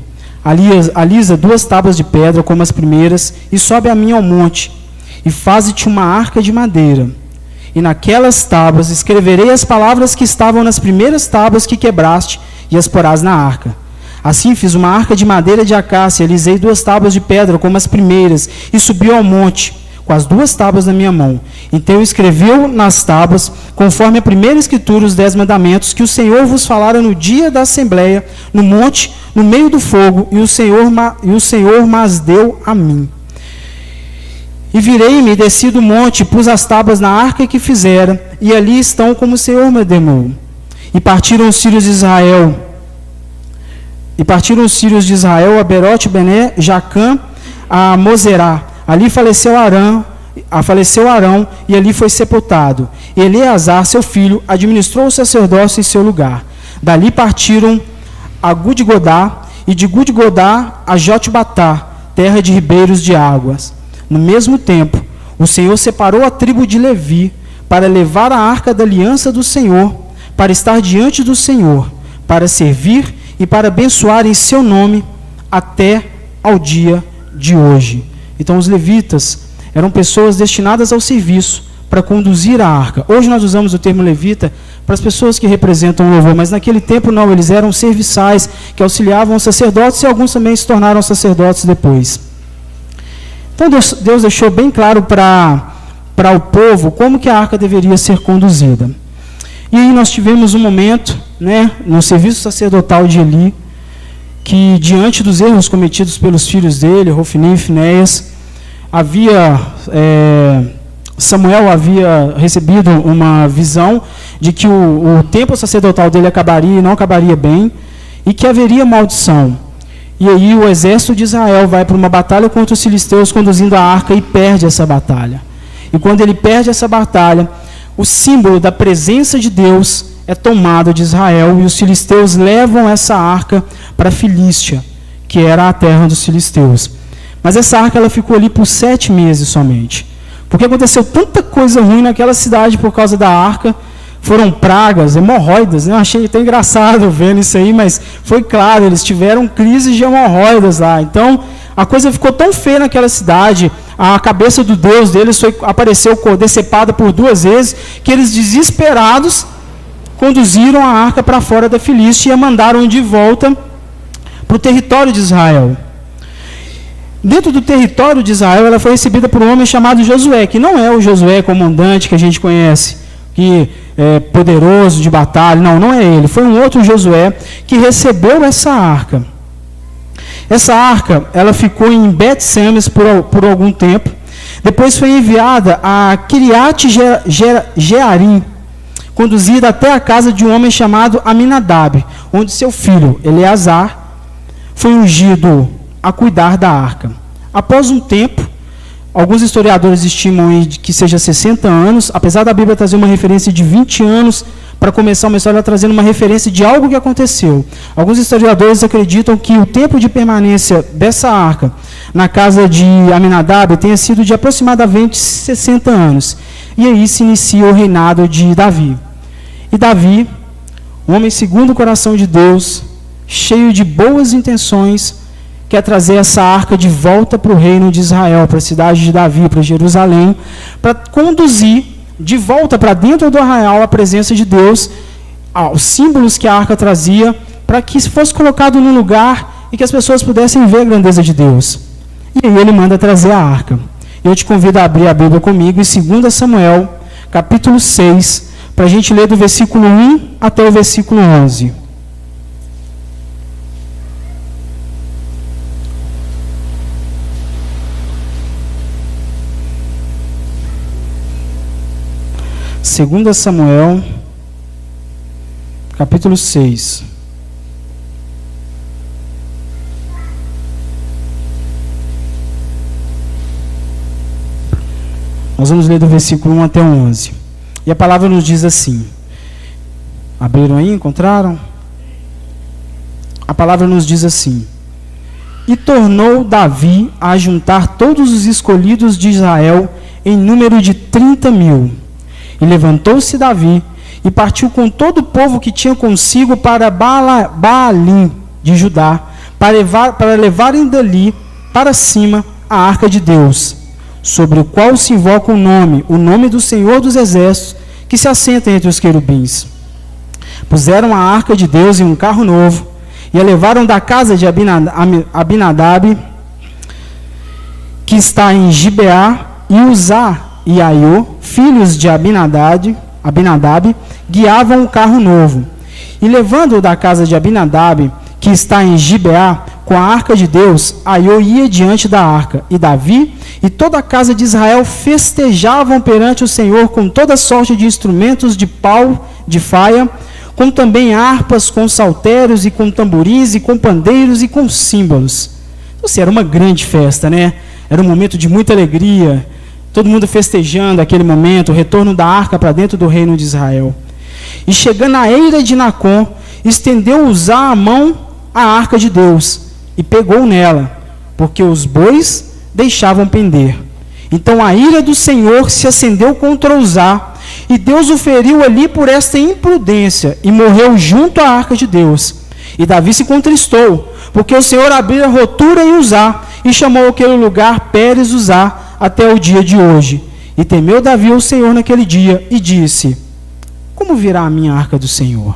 alisa 2 tábuas de pedra como as primeiras, e sobe a mim ao monte, e faze-te uma arca de madeira. E naquelas tábuas escreverei as palavras que estavam nas primeiras tábuas que quebraste, e as porás na arca. Assim fiz uma arca de madeira de acácia, alisei 2 tábuas de pedra como as primeiras, e subiu ao monte, com as 2 tábuas na minha mão. Então escreveu nas tábuas, conforme a primeira escritura, os 10 mandamentos que o Senhor vos falara no dia da assembleia, no monte, no meio do fogo, e o Senhor mas deu a mim. E virei-me e desci do monte, pus as tábuas na arca que fizera, e ali estão como o Senhor me ordenou. E partiram os filhos de Israel, a Berote, Bené, Jacã, a Mozerá. Ali faleceu Arão, e ali foi sepultado. Eleazar, seu filho, administrou o sacerdócio em seu lugar. Dali partiram a Gudgodá, e de Gudgodá a Jotbatá, terra de ribeiros de águas. No mesmo tempo, o Senhor separou a tribo de Levi para levar a arca da aliança do Senhor, para estar diante do Senhor, para servir e para abençoar em seu nome até ao dia de hoje. Então os levitas eram pessoas destinadas ao serviço para conduzir a arca. Hoje nós usamos o termo levita para as pessoas que representam o louvor, mas naquele tempo não, eles eram serviçais que auxiliavam os sacerdotes, e alguns também se tornaram sacerdotes depois. Então Deus deixou bem claro para o povo como que a arca deveria ser conduzida. E aí nós tivemos um momento, no serviço sacerdotal de Eli, que diante dos erros cometidos pelos filhos dele, Hofni e Finéias, Samuel havia recebido uma visão de que o templo sacerdotal dele acabaria e não acabaria bem, e que haveria maldição. E aí o exército de Israel vai para uma batalha contra os filisteus, conduzindo a arca, e perde essa batalha. E quando ele perde essa batalha, o símbolo da presença de Deus é tomado de Israel, e os filisteus levam essa arca para a Filístia, que era a terra dos filisteus. Mas essa arca ela ficou ali por 7 meses somente, porque aconteceu tanta coisa ruim naquela cidade por causa da arca. Foram pragas, hemorroidas, eu achei até engraçado vendo isso aí, mas foi claro, eles tiveram crises de hemorroidas lá. Então a coisa ficou tão feia naquela cidade, a cabeça do Deus deles apareceu decepada por 2 vezes, que eles, desesperados, conduziram a arca para fora da Filístia e a mandaram de volta para o território de Israel. Dentro do território de Israel, ela foi recebida por um homem chamado Josué, que não é o Josué comandante que a gente conhece, que é poderoso de batalha, não é ele, foi um outro Josué que recebeu essa arca. Essa arca, ela ficou em Bet-Semes por algum tempo, depois foi enviada a Kiriat Jearim, conduzida até a casa de um homem chamado Aminadab, onde seu filho, Eleazar, foi ungido a cuidar da arca. Após um tempo, alguns historiadores estimam que seja 60 anos, apesar da Bíblia trazer uma referência de 20 anos, para começar uma história trazendo uma referência de algo que aconteceu. Alguns historiadores acreditam que o tempo de permanência dessa arca na casa de Aminadab tenha sido de aproximadamente 60 anos. E aí se inicia o reinado de Davi. E Davi, um homem segundo o coração de Deus, cheio de boas intenções, quer trazer essa arca de volta para o reino de Israel, para a cidade de Davi, para Jerusalém, para conduzir de volta para dentro do arraial a presença de Deus, os símbolos que a arca trazia, para que fosse colocado num lugar e que as pessoas pudessem ver a grandeza de Deus. E aí ele manda trazer a arca. Eu te convido a abrir a Bíblia comigo em 2 Samuel, capítulo 6, para a gente ler do versículo 1 até o versículo 11. Segunda Samuel, capítulo 6. Nós vamos ler do versículo 1 até o 11. E a palavra nos diz assim. Abriram aí? Encontraram? A palavra nos diz assim. E tornou Davi a juntar todos os escolhidos de Israel em número de 30.000. E levantou-se Davi e partiu com todo o povo que tinha consigo para Baalim de Judá, para levarem dali para cima a arca de Deus, sobre o qual se invoca o nome do Senhor dos Exércitos, que se assenta entre os querubins. Puseram a arca de Deus em um carro novo e a levaram da casa de Abinadab, que está em Gibeá, e Uzá e Aiô, filhos de Abinadab, guiavam o carro novo. E levando-o da casa de Abinadab, que está em Gibeá, com a arca de Deus, Aiô ia diante da arca, e Davi e toda a casa de Israel festejavam perante o Senhor com toda sorte de instrumentos de pau, de faia, com também harpas, com saltérios, e com tamborins, e com pandeiros, e com símbolos. Então, assim, era uma grande festa, né? Era um momento de muita alegria, todo mundo festejando aquele momento, o retorno da arca para dentro do reino de Israel. E chegando à eira de Nacon, estendeu Uzá a mão à arca de Deus, e pegou nela, porque os bois deixavam pender. Então a ira do Senhor se acendeu contra Uzá, e Deus o feriu ali por esta imprudência, e morreu junto à arca de Deus. E Davi se contristou, porque o Senhor abriu a rotura em Uzá, e chamou aquele lugar Pérez Uzá, até o dia de hoje. E temeu Davi o Senhor naquele dia, e disse: como virá a minha arca do Senhor?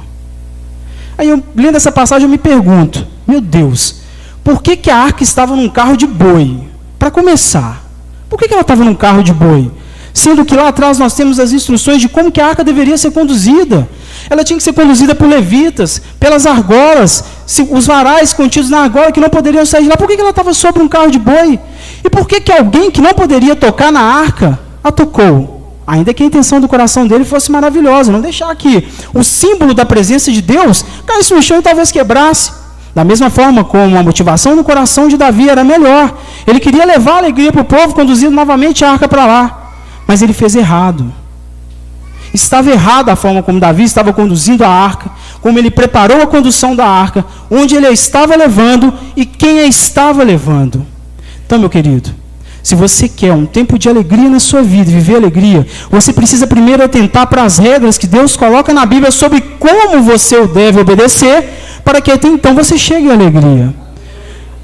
Aí eu, lendo essa passagem, eu me pergunto, meu Deus, por que a arca estava num carro de boi? Para começar, por que ela estava num carro de boi? Sendo que lá atrás nós temos as instruções de como que a arca deveria ser conduzida. Ela tinha que ser conduzida por levitas, pelas argolas, os varais contidos na argola que não poderiam sair de lá. Por que ela estava sobre um carro de boi? E por que alguém que não poderia tocar na arca, a tocou? Ainda que a intenção do coração dele fosse maravilhosa, não deixar que o símbolo da presença de Deus caísse no chão e talvez quebrasse. Da mesma forma como a motivação no coração de Davi era melhor. Ele queria levar alegria para o povo, conduzindo novamente a arca para lá. Mas ele fez errado. Estava errada a forma como Davi estava conduzindo a arca, como ele preparou a condução da arca, onde ele a estava levando e quem a estava levando. Então, meu querido, se você quer um tempo de alegria na sua vida, viver alegria, você precisa primeiro atentar para as regras que Deus coloca na Bíblia sobre como você o deve obedecer, para que até então você chegue à alegria.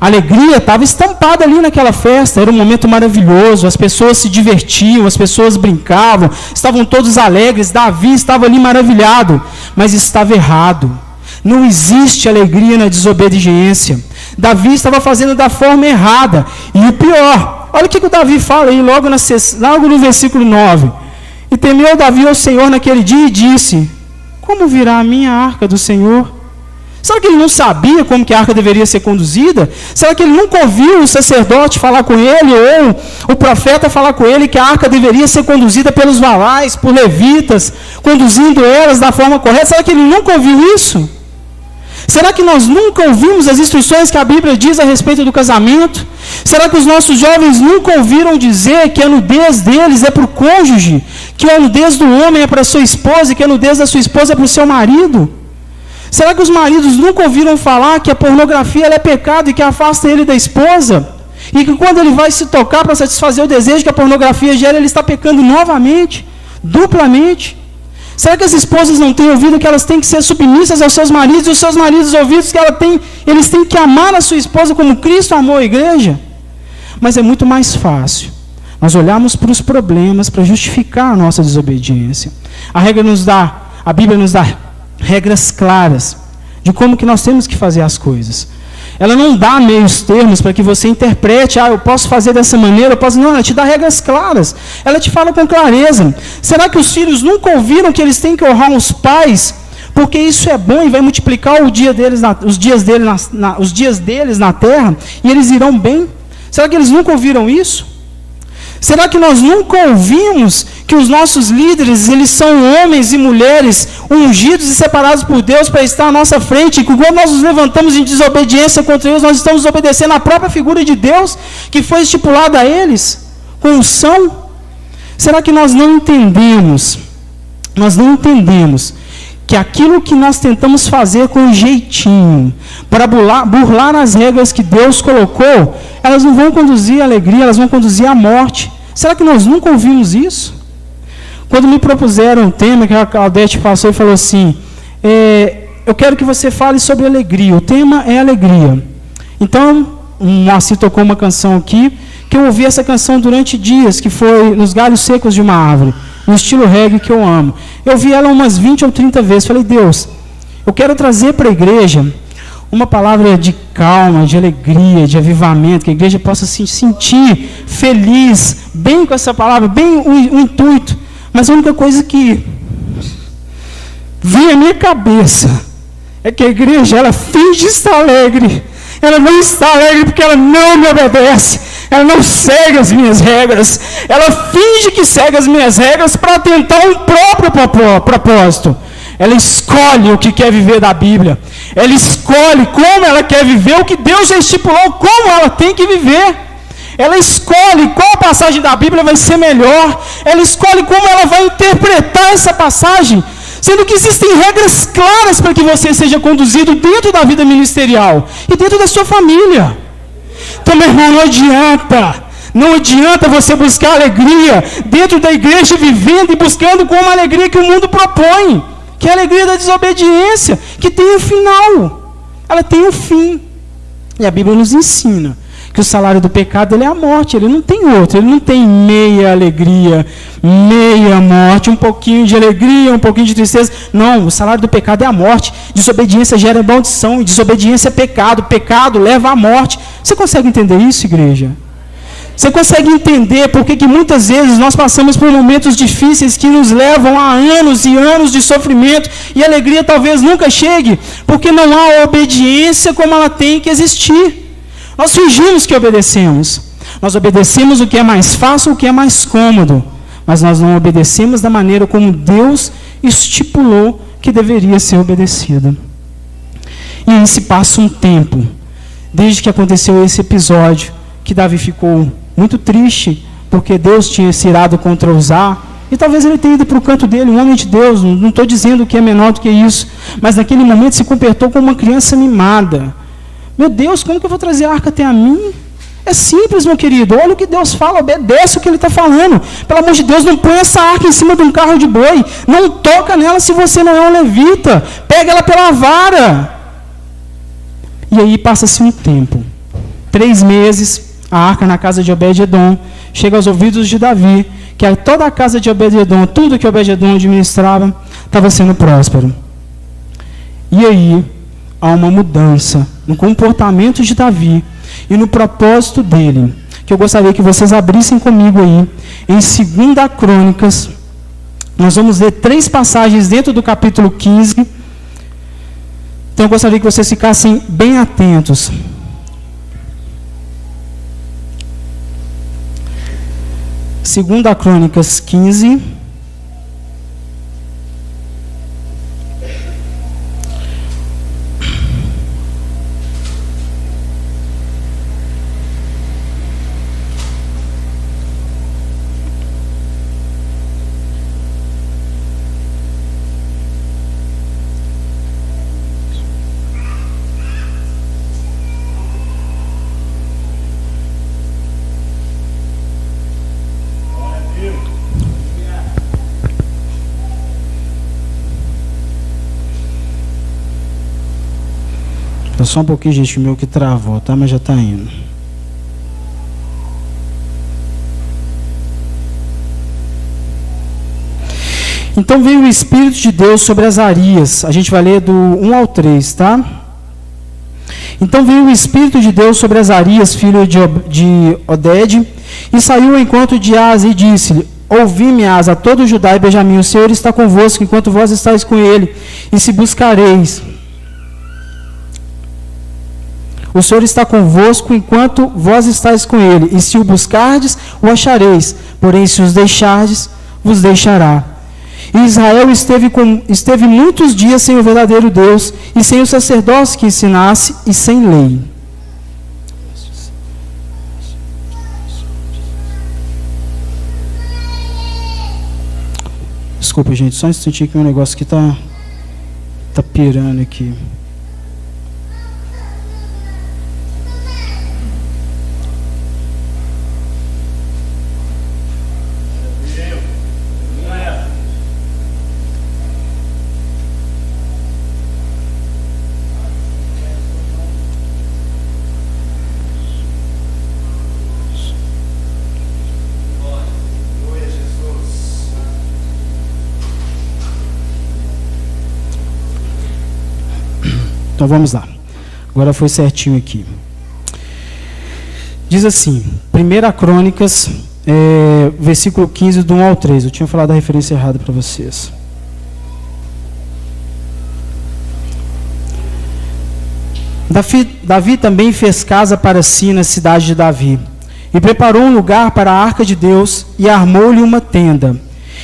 A alegria estava estampada ali naquela festa, era um momento maravilhoso, as pessoas se divertiam, as pessoas brincavam, estavam todos alegres, Davi estava ali maravilhado, mas estava errado. Não existe alegria na desobediência. Davi estava fazendo da forma errada. E o pior, olha o que o Davi fala aí logo no versículo 9. E temeu Davi ao Senhor naquele dia e disse: como virá a minha arca do Senhor? Será que ele não sabia como que a arca deveria ser conduzida? Será que ele nunca ouviu o sacerdote falar com ele, ou o profeta falar com ele que a arca deveria ser conduzida pelos valais, por levitas, conduzindo elas da forma correta? Será que ele nunca ouviu isso? Será que nós nunca ouvimos as instruções que a Bíblia diz a respeito do casamento? Será que os nossos jovens nunca ouviram dizer que a nudez deles é para o cônjuge, que a nudez do homem é para a sua esposa e que a nudez da sua esposa é para o seu marido? Será que os maridos nunca ouviram falar que a pornografia ela é pecado e que afasta ele da esposa? E que quando ele vai se tocar para satisfazer o desejo que a pornografia gera, ele está pecando novamente, duplamente? Será que as esposas não têm ouvido que elas têm que ser submissas aos seus maridos, e os seus maridos ouvidos que eles têm que amar a sua esposa como Cristo amou a igreja? Mas é muito mais fácil nós olharmos para os problemas para justificar a nossa desobediência. A Bíblia nos dá regras claras de como que nós temos que fazer as coisas. Ela não dá meios termos para que você interprete, eu posso fazer dessa maneira, não, ela te dá regras claras, ela te fala com clareza. Será que os filhos nunca ouviram que eles têm que honrar os pais, porque isso é bom e vai multiplicar os dias deles na terra, e eles irão bem? Será que eles nunca ouviram isso? Será que nós nunca ouvimos que os nossos líderes, eles são homens e mulheres ungidos e separados por Deus para estar à nossa frente, e que quando nós nos levantamos em desobediência contra eles, nós estamos obedecendo à própria figura de Deus que foi estipulada a eles, com unção? Será que nós não entendemos que aquilo que nós tentamos fazer com jeitinho, para burlar as regras que Deus colocou, elas não vão conduzir à alegria, elas vão conduzir à morte? Será que nós nunca ouvimos isso? Quando me propuseram um tema, que a Claudete passou e falou assim, eu quero que você fale sobre alegria, o tema é alegria. Então, o Moacir tocou uma canção aqui, que eu ouvi essa canção durante dias, que foi Nos Galhos Secos de uma Árvore, no estilo reggae que eu amo. Eu vi ela umas 20 ou 30 vezes. Falei, Deus, eu quero trazer para a igreja uma palavra de calma, de alegria, de avivamento, que a igreja possa se sentir feliz, bem com essa palavra, bem o intuito. Mas a única coisa que vem à minha cabeça é que a igreja, ela finge estar alegre. Ela não está alegre porque ela não me obedece. Ela não segue as minhas regras. Ela finge que segue as minhas regras para tentar um próprio propósito. Ela escolhe o que quer viver da Bíblia. Ela escolhe como ela quer viver o que Deus já estipulou, como ela tem que viver. Ela escolhe qual passagem da Bíblia vai ser melhor. Ela escolhe como ela vai interpretar essa passagem. Sendo que existem regras claras para que você seja conduzido dentro da vida ministerial e dentro da sua família. Então, meu irmão, não adianta você buscar alegria dentro da igreja, vivendo e buscando com uma alegria que o mundo propõe, que é a alegria da desobediência, que tem um final, ela tem um fim. E a Bíblia nos ensina que o salário do pecado ele é a morte, ele não tem outro, ele não tem meia alegria, meia morte, um pouquinho de alegria, um pouquinho de tristeza. Não, o salário do pecado é a morte. Desobediência gera maldição, e desobediência é pecado, pecado leva à morte. Você consegue entender isso, igreja? Você consegue entender por que muitas vezes nós passamos por momentos difíceis que nos levam a anos e anos de sofrimento, e a alegria talvez nunca chegue, porque não há obediência como ela tem que existir. Nós fingimos que obedecemos. Nós obedecemos o que é mais fácil, o que é mais cômodo. Mas nós não obedecemos da maneira como Deus estipulou que deveria ser obedecida. E aí se passa um tempo, desde que aconteceu esse episódio, que Davi ficou muito triste, porque Deus tinha se irado contra Uzá, e talvez ele tenha ido para o canto dele, um homem de Deus, não estou dizendo que é menor do que isso, mas naquele momento se comportou como uma criança mimada. Meu Deus, como que eu vou trazer a arca até a mim? É simples, meu querido. Olha o que Deus fala, obedece o que Ele está falando. Pelo amor de Deus, não põe essa arca em cima de um carro de boi. Não toca nela se você não é um levita. Pega ela pela vara. E aí passa-se um tempo. 3 meses, a arca na casa de Obed-edom chega aos ouvidos de Davi, que toda a casa de Obed-edom, tudo que Obed-edom administrava, estava sendo próspero. E aí, há uma mudança no comportamento de Davi e no propósito dele, que eu gostaria que vocês abrissem comigo aí, em 2 Crônicas. Nós vamos ler 3 passagens dentro do capítulo 15. Então eu gostaria que vocês ficassem bem atentos. Segunda Crônicas 15. Só um pouquinho, gente, o meu que travou, tá? Mas já está indo. Então veio o Espírito de Deus sobre Azarias. A gente vai ler do 1 ao 3, tá? Então veio o Espírito de Deus sobre Azarias, filho de Oded, e saiu ao encontro de Asa e disse-lhe: Ouvi-me, Asa, todo Judá e Benjamim, o Senhor está convosco, enquanto vós estáis com ele, e se buscareis. O Senhor está convosco enquanto vós estáis com ele, e se o buscardes, o achareis, porém se os deixardes, vos deixará. E Israel esteve muitos dias sem o verdadeiro Deus, e sem o sacerdócio que ensinasse, e sem lei. Desculpa, gente, só um instantinho que meu negócio aqui tá pirando aqui. Então vamos lá. Agora foi certinho aqui. Diz assim, 1 Crônicas, versículo 15, do 1 ao 3. Eu tinha falado a referência errada para vocês. Davi também fez casa para si na cidade de Davi, e preparou um lugar para a arca de Deus, e armou-lhe uma tenda.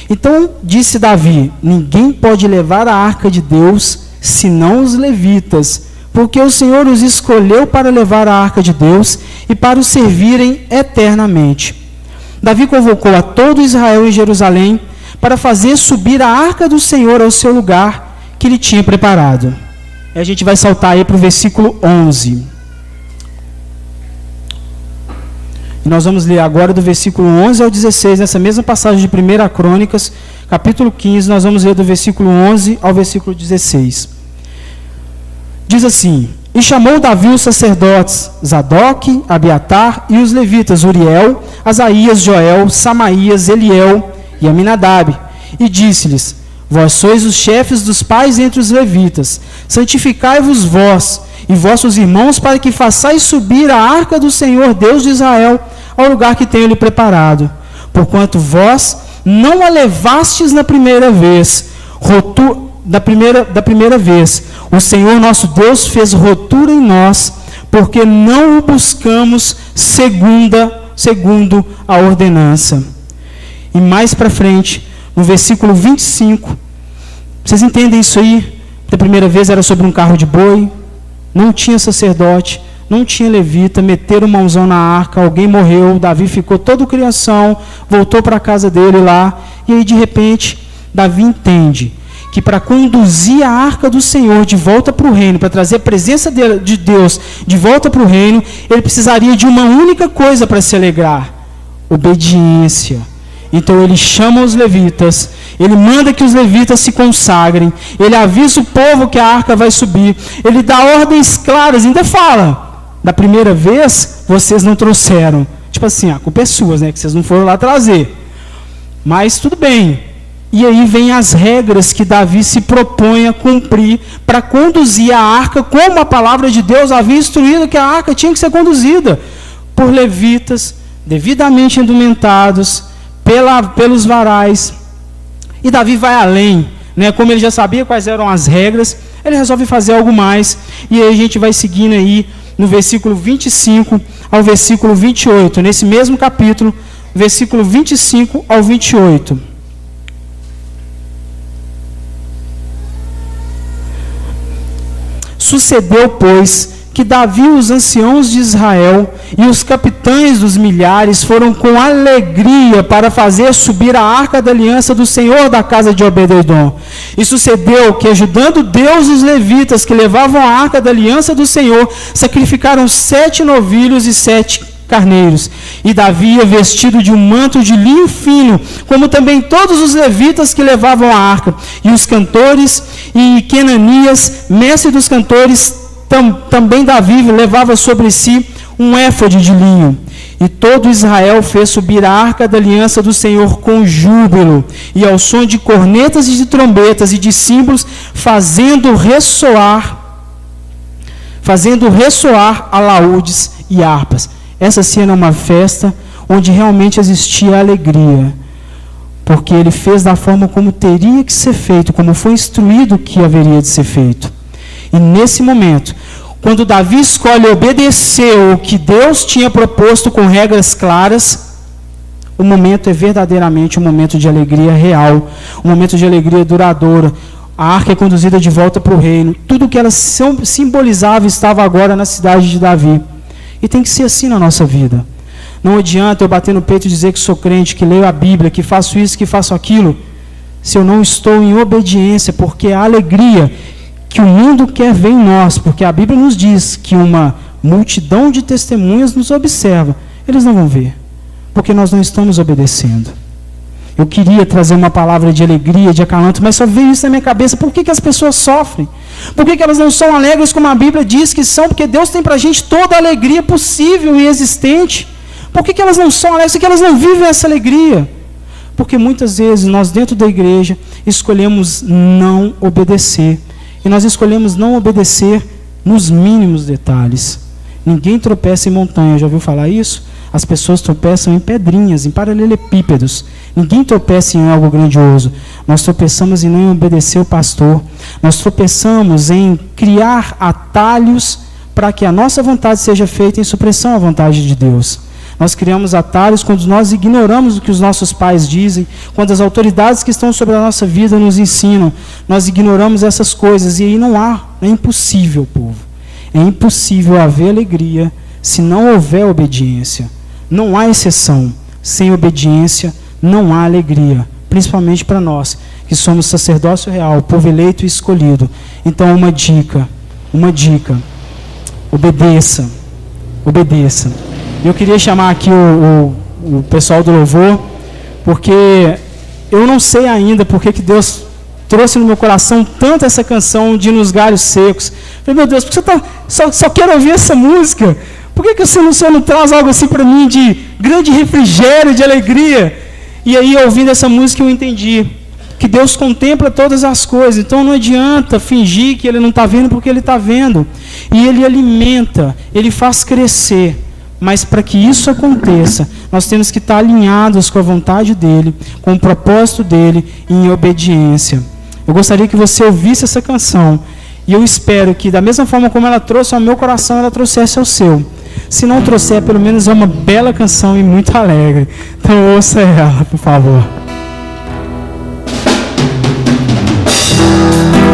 Então disse Davi: ninguém pode levar a arca de Deus, senão os levitas, porque o Senhor os escolheu para levar a arca de Deus e para o servirem eternamente. Davi convocou a todo Israel em Jerusalém para fazer subir a arca do Senhor ao seu lugar que ele tinha preparado. E a gente vai saltar aí para o versículo 11. E nós vamos ler agora do versículo 11 ao 16, nessa mesma passagem de 1 Crônicas, capítulo 15, nós vamos ler do versículo 11 ao versículo 16. Diz assim: E chamou Davi os sacerdotes, Zadok, Abiatar, e os levitas, Uriel, Asaías, Joel, Samaías, Eliel e Aminadab, e disse-lhes: Vós sois os chefes dos pais entre os levitas, santificai-vos vós e vossos irmãos, para que façais subir a arca do Senhor Deus de Israel ao lugar que tenho-lhe preparado, porquanto vós não a levastes na primeira vez, da primeira vez. O Senhor nosso Deus fez rotura em nós, porque não o buscamos segundo a ordenança. E mais para frente, no versículo 25, vocês entendem isso aí? Da primeira vez era sobre um carro de boi, não tinha sacerdote, não tinha levita, meteram mãozão na arca, alguém morreu, Davi ficou todo criação, voltou para a casa dele lá, e aí de repente, Davi entende que para conduzir a arca do Senhor de volta para o reino, para trazer a presença de Deus de volta para o reino, ele precisaria de uma única coisa para se alegrar: obediência. Então ele chama os levitas, ele manda que os levitas se consagrem, ele avisa o povo que a arca vai subir, ele dá ordens claras, ainda fala: da primeira vez, vocês não trouxeram. Tipo assim, a culpa é sua, né? Que vocês não foram lá trazer. Mas tudo bem. E aí vem as regras que Davi se propõe a cumprir para conduzir a arca, como a palavra de Deus havia instruído que a arca tinha que ser conduzida por levitas, devidamente indumentados, pelos varais. E Davi vai além, né? Como ele já sabia quais eram as regras, ele resolve fazer algo mais. E aí a gente vai seguindo aí no versículo 25 ao versículo 28, nesse mesmo capítulo, versículo 25 ao 28. Sucedeu, pois, que Davi, os anciãos de Israel e os capitães dos milhares foram com alegria para fazer subir a arca da aliança do Senhor da casa de Obed-edom. E sucedeu que, ajudando Deus, os levitas que levavam a arca da aliança do Senhor sacrificaram 7 novilhos e 7 carneiros. E Davi ia vestido de um manto de linho fino, como também todos os levitas que levavam a arca, e os cantores, e Quenanias, mestre dos cantores, também Davi levava sobre si um éfode de linho. E todo Israel fez subir a arca da aliança do Senhor com júbilo, e ao som de cornetas e de trombetas e de símbolos, fazendo ressoar alaúdes e harpas. Essa cena é uma festa onde realmente existia alegria, porque ele fez da forma como teria que ser feito, como foi instruído que haveria de ser feito. E nesse momento, quando Davi escolhe obedecer o que Deus tinha proposto com regras claras, o momento é verdadeiramente um momento de alegria real, um momento de alegria duradoura. A arca é conduzida de volta para o reino. Tudo o que ela simbolizava estava agora na cidade de Davi. E tem que ser assim na nossa vida. Não adianta eu bater no peito e dizer que sou crente, que leio a Bíblia, que faço isso, que faço aquilo, se eu não estou em obediência, porque a alegria que o mundo quer ver em nós, porque a Bíblia nos diz que uma multidão de testemunhas nos observa, eles não vão ver, porque nós não estamos obedecendo. Eu queria trazer uma palavra de alegria, de acalanto, mas só veio isso na minha cabeça. Por que as pessoas sofrem? Por que elas não são alegres como a Bíblia diz que são? Porque Deus tem para a gente toda a alegria possível e existente. Por que elas não são alegres? Porque elas não vivem essa alegria. Porque muitas vezes nós dentro da igreja escolhemos não obedecer. E nós escolhemos não obedecer nos mínimos detalhes. Ninguém tropeça em montanha, já ouviu falar isso? As pessoas tropeçam em pedrinhas, em paralelepípedos. Ninguém tropeça em algo grandioso. Nós tropeçamos em não obedecer o pastor. Nós tropeçamos em criar atalhos para que a nossa vontade seja feita em supressão à vontade de Deus. Nós criamos atalhos quando nós ignoramos o que os nossos pais dizem, quando as autoridades que estão sobre a nossa vida nos ensinam. Nós ignoramos essas coisas e aí é impossível, povo. É impossível haver alegria se não houver obediência. Não há exceção. Sem obediência não há alegria, principalmente para nós, que somos sacerdócio real, povo eleito e escolhido. Então, uma dica, obedeça. Eu queria chamar aqui o pessoal do louvor, porque eu não sei ainda porque que Deus trouxe no meu coração tanto essa canção de Nos Galhos Secos. Falei, meu Deus, porque você só quero ouvir essa música? Por que você não traz algo assim para mim de grande refrigério, de alegria? E aí, ouvindo essa música, eu entendi que Deus contempla todas as coisas. Então, não adianta fingir que Ele não está vendo, porque Ele está vendo. E Ele alimenta, Ele faz crescer. Mas para que isso aconteça, nós temos que estar alinhados com a vontade dEle, com o propósito dEle, em obediência. Eu gostaria que você ouvisse essa canção. E eu espero que, da mesma forma como ela trouxe ao meu coração, ela trouxesse ao seu. Se não trouxer, pelo menos é uma bela canção e muito alegre. Então ouça ela, por favor. Thank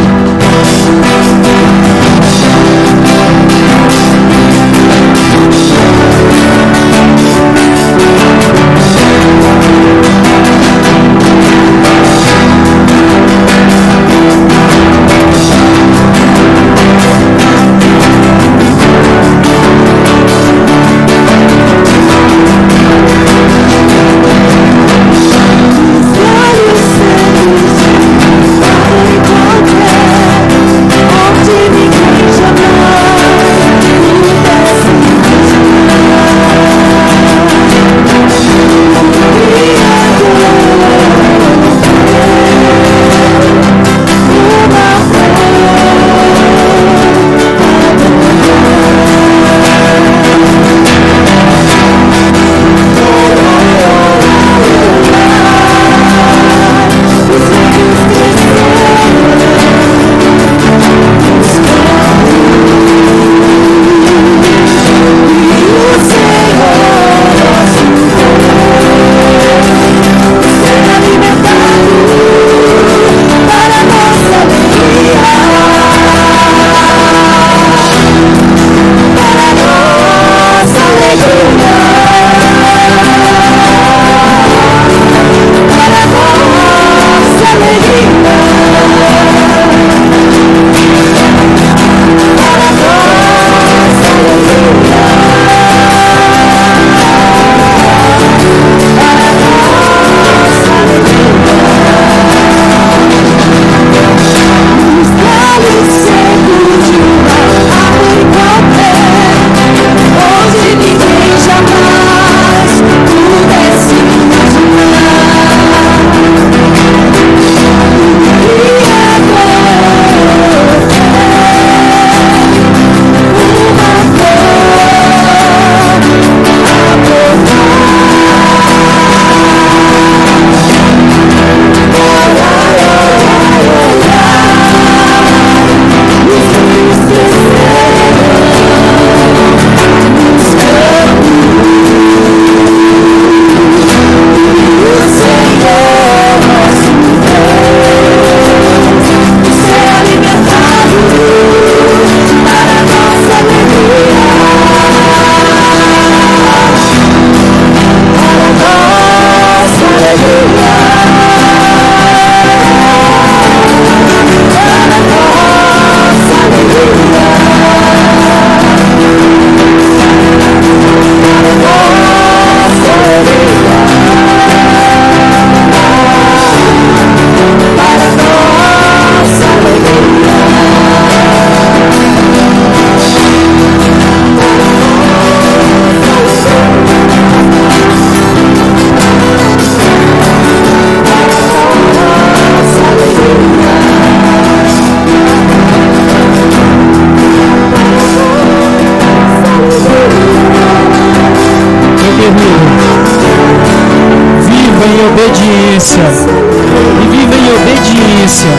E viva em obediência.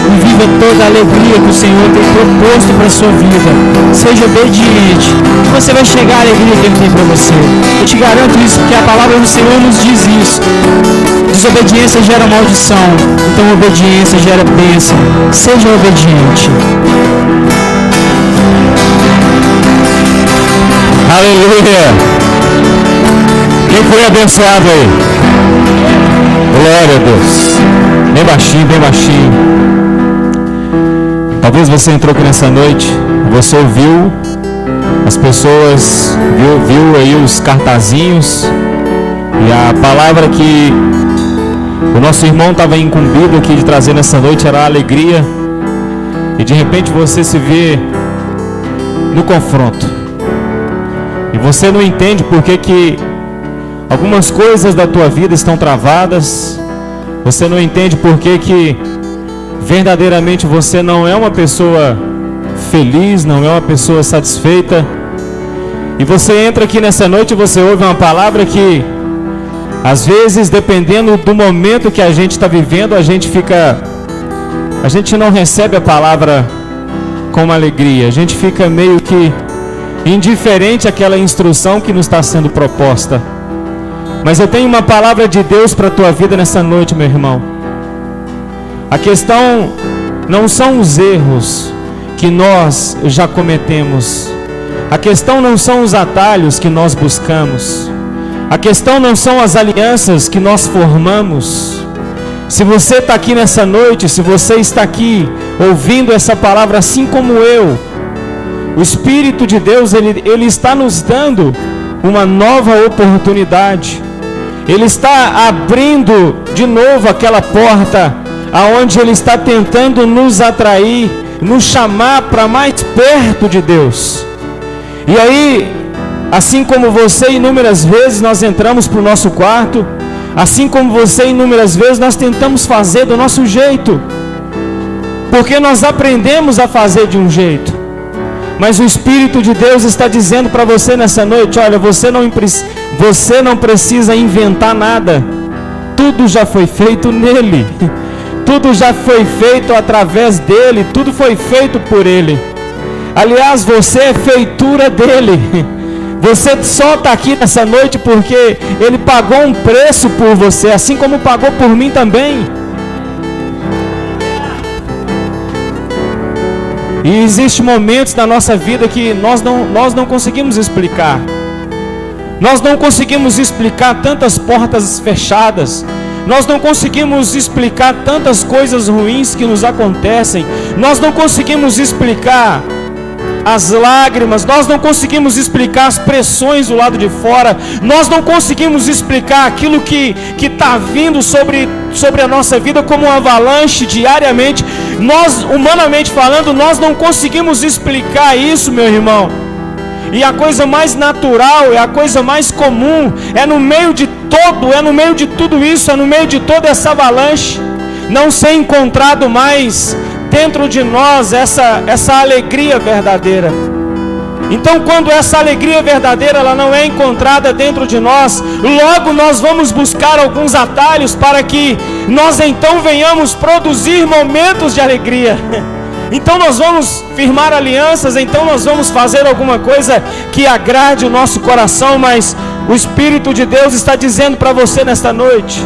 E viva toda a alegria que o Senhor tem proposto para a sua vida. Seja obediente. Você vai chegar à alegria que Ele tem para você. Eu te garanto isso, porque a palavra do Senhor nos diz isso. Desobediência gera maldição. Então obediência gera bênção. Seja obediente. Aleluia! Quem foi abençoado aí? Glória a Deus. Bem baixinho, bem baixinho. Talvez você entrou aqui nessa noite, você ouviu as pessoas, viu aí os cartazinhos, e a palavra que o nosso irmão estava incumbido aqui de trazer nessa noite era a alegria, e de repente você se vê no confronto, e você não entende por que algumas coisas da tua vida estão travadas. Você não entende por que verdadeiramente você não é uma pessoa feliz, não é uma pessoa satisfeita. E você entra aqui nessa noite e você ouve uma palavra que, às vezes, dependendo do momento que a gente está vivendo, a gente não recebe a palavra com alegria. A gente fica meio que indiferente àquela instrução que nos está sendo proposta. Mas eu tenho uma palavra de Deus para a tua vida nessa noite, meu irmão. A questão não são os erros que nós já cometemos. A questão não são os atalhos que nós buscamos. A questão não são as alianças que nós formamos. Se você está aqui nessa noite, se você está aqui ouvindo essa palavra assim como eu, o Espírito de Deus, ele está nos dando uma nova oportunidade. Ele está abrindo de novo aquela porta aonde Ele está tentando nos atrair, nos chamar para mais perto de Deus. E aí, assim como você, inúmeras vezes nós entramos para o nosso quarto, assim como você, inúmeras vezes nós tentamos fazer do nosso jeito, porque nós aprendemos a fazer de um jeito. Mas o Espírito de Deus está dizendo para você nessa noite: olha, você não precisa inventar nada. Tudo já foi feito nele. Tudo já foi feito através dele. Tudo foi feito por ele. Aliás, você é feitura dele. Você só está aqui nessa noite porque ele pagou um preço por você, assim como pagou por mim também. E existem momentos na nossa vida que nós não conseguimos explicar. Nós não conseguimos explicar tantas portas fechadas. Nós não conseguimos explicar tantas coisas ruins que nos acontecem. Nós não conseguimos explicar as lágrimas. Nós não conseguimos explicar as pressões do lado de fora. Nós não conseguimos explicar aquilo que está vindo sobre a nossa vida como uma avalanche diariamente. Nós, humanamente falando, nós não conseguimos explicar isso, meu irmão. E a coisa mais natural, é a coisa mais comum, é no meio de tudo isso, é no meio de toda essa avalanche, não ser encontrado mais dentro de nós essa alegria verdadeira. Então, quando essa alegria verdadeira ela não é encontrada dentro de nós, logo nós vamos buscar alguns atalhos para que nós então venhamos produzir momentos de alegria. Então nós vamos firmar alianças, então nós vamos fazer alguma coisa que agrade o nosso coração, mas o Espírito de Deus está dizendo para você nesta noite: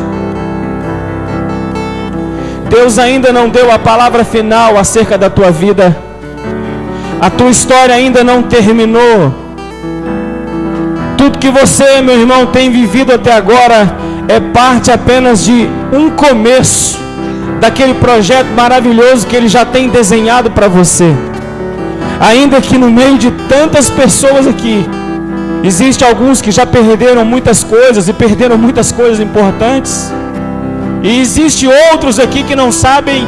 Deus ainda não deu a palavra final acerca da tua vida. A tua história ainda não terminou. Tudo que você, meu irmão, tem vivido até agora é parte apenas de um começo daquele projeto maravilhoso que Ele já tem desenhado para você. Ainda que no meio de tantas pessoas aqui, existem alguns que já perderam muitas coisas e perderam muitas coisas importantes. E existe outros aqui que não sabem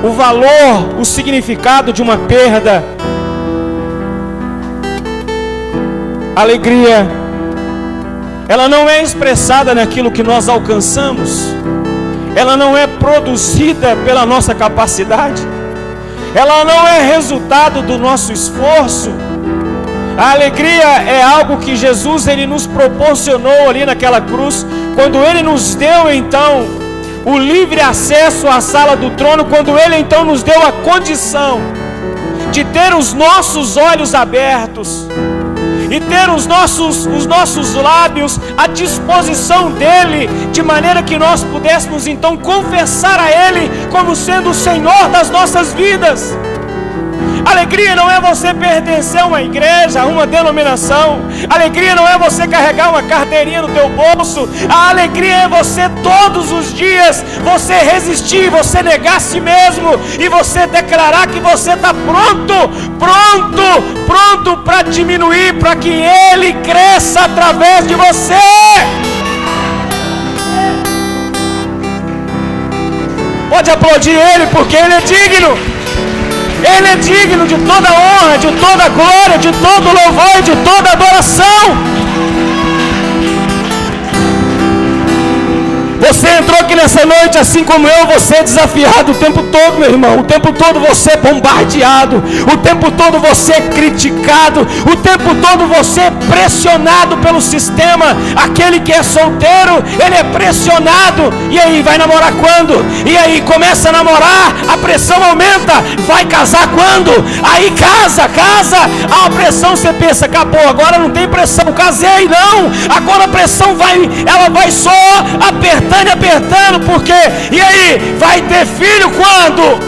o valor, o significado de uma perda. Alegria, ela não é expressada naquilo que nós alcançamos. Ela não é produzida pela nossa capacidade. Ela não é resultado do nosso esforço. A alegria é algo que Jesus ele nos proporcionou ali naquela cruz, quando Ele nos deu então o livre acesso à sala do trono, quando Ele então nos deu a condição de ter os nossos olhos abertos e ter os nossos lábios à disposição dEle, de maneira que nós pudéssemos então confessar a Ele como sendo o Senhor das nossas vidas. Alegria não é você pertencer a uma igreja, a uma denominação. Alegria não é você carregar uma carteirinha no teu bolso. A alegria é você todos os dias, você resistir, você negar a si mesmo e você declarar que você está pronto para diminuir, para que Ele cresça através de você. Pode aplaudir Ele, porque Ele é digno. Ele é digno de toda honra, de toda glória, de todo louvor e de toda adoração. Você entrou aqui nessa noite, assim como eu, você é desafiado o tempo todo, meu irmão. O tempo todo você é bombardeado. O tempo todo você é criticado. O tempo todo você é pressionado pelo sistema. Aquele que é solteiro, ele é pressionado. E aí, vai namorar quando? E aí, começa a namorar, a pressão aumenta. Vai casar quando? Aí casa. A pressão, você pensa, acabou, agora não tem pressão, casei, não. Agora a pressão ela vai só apertando, porque, e aí, vai ter filho quando?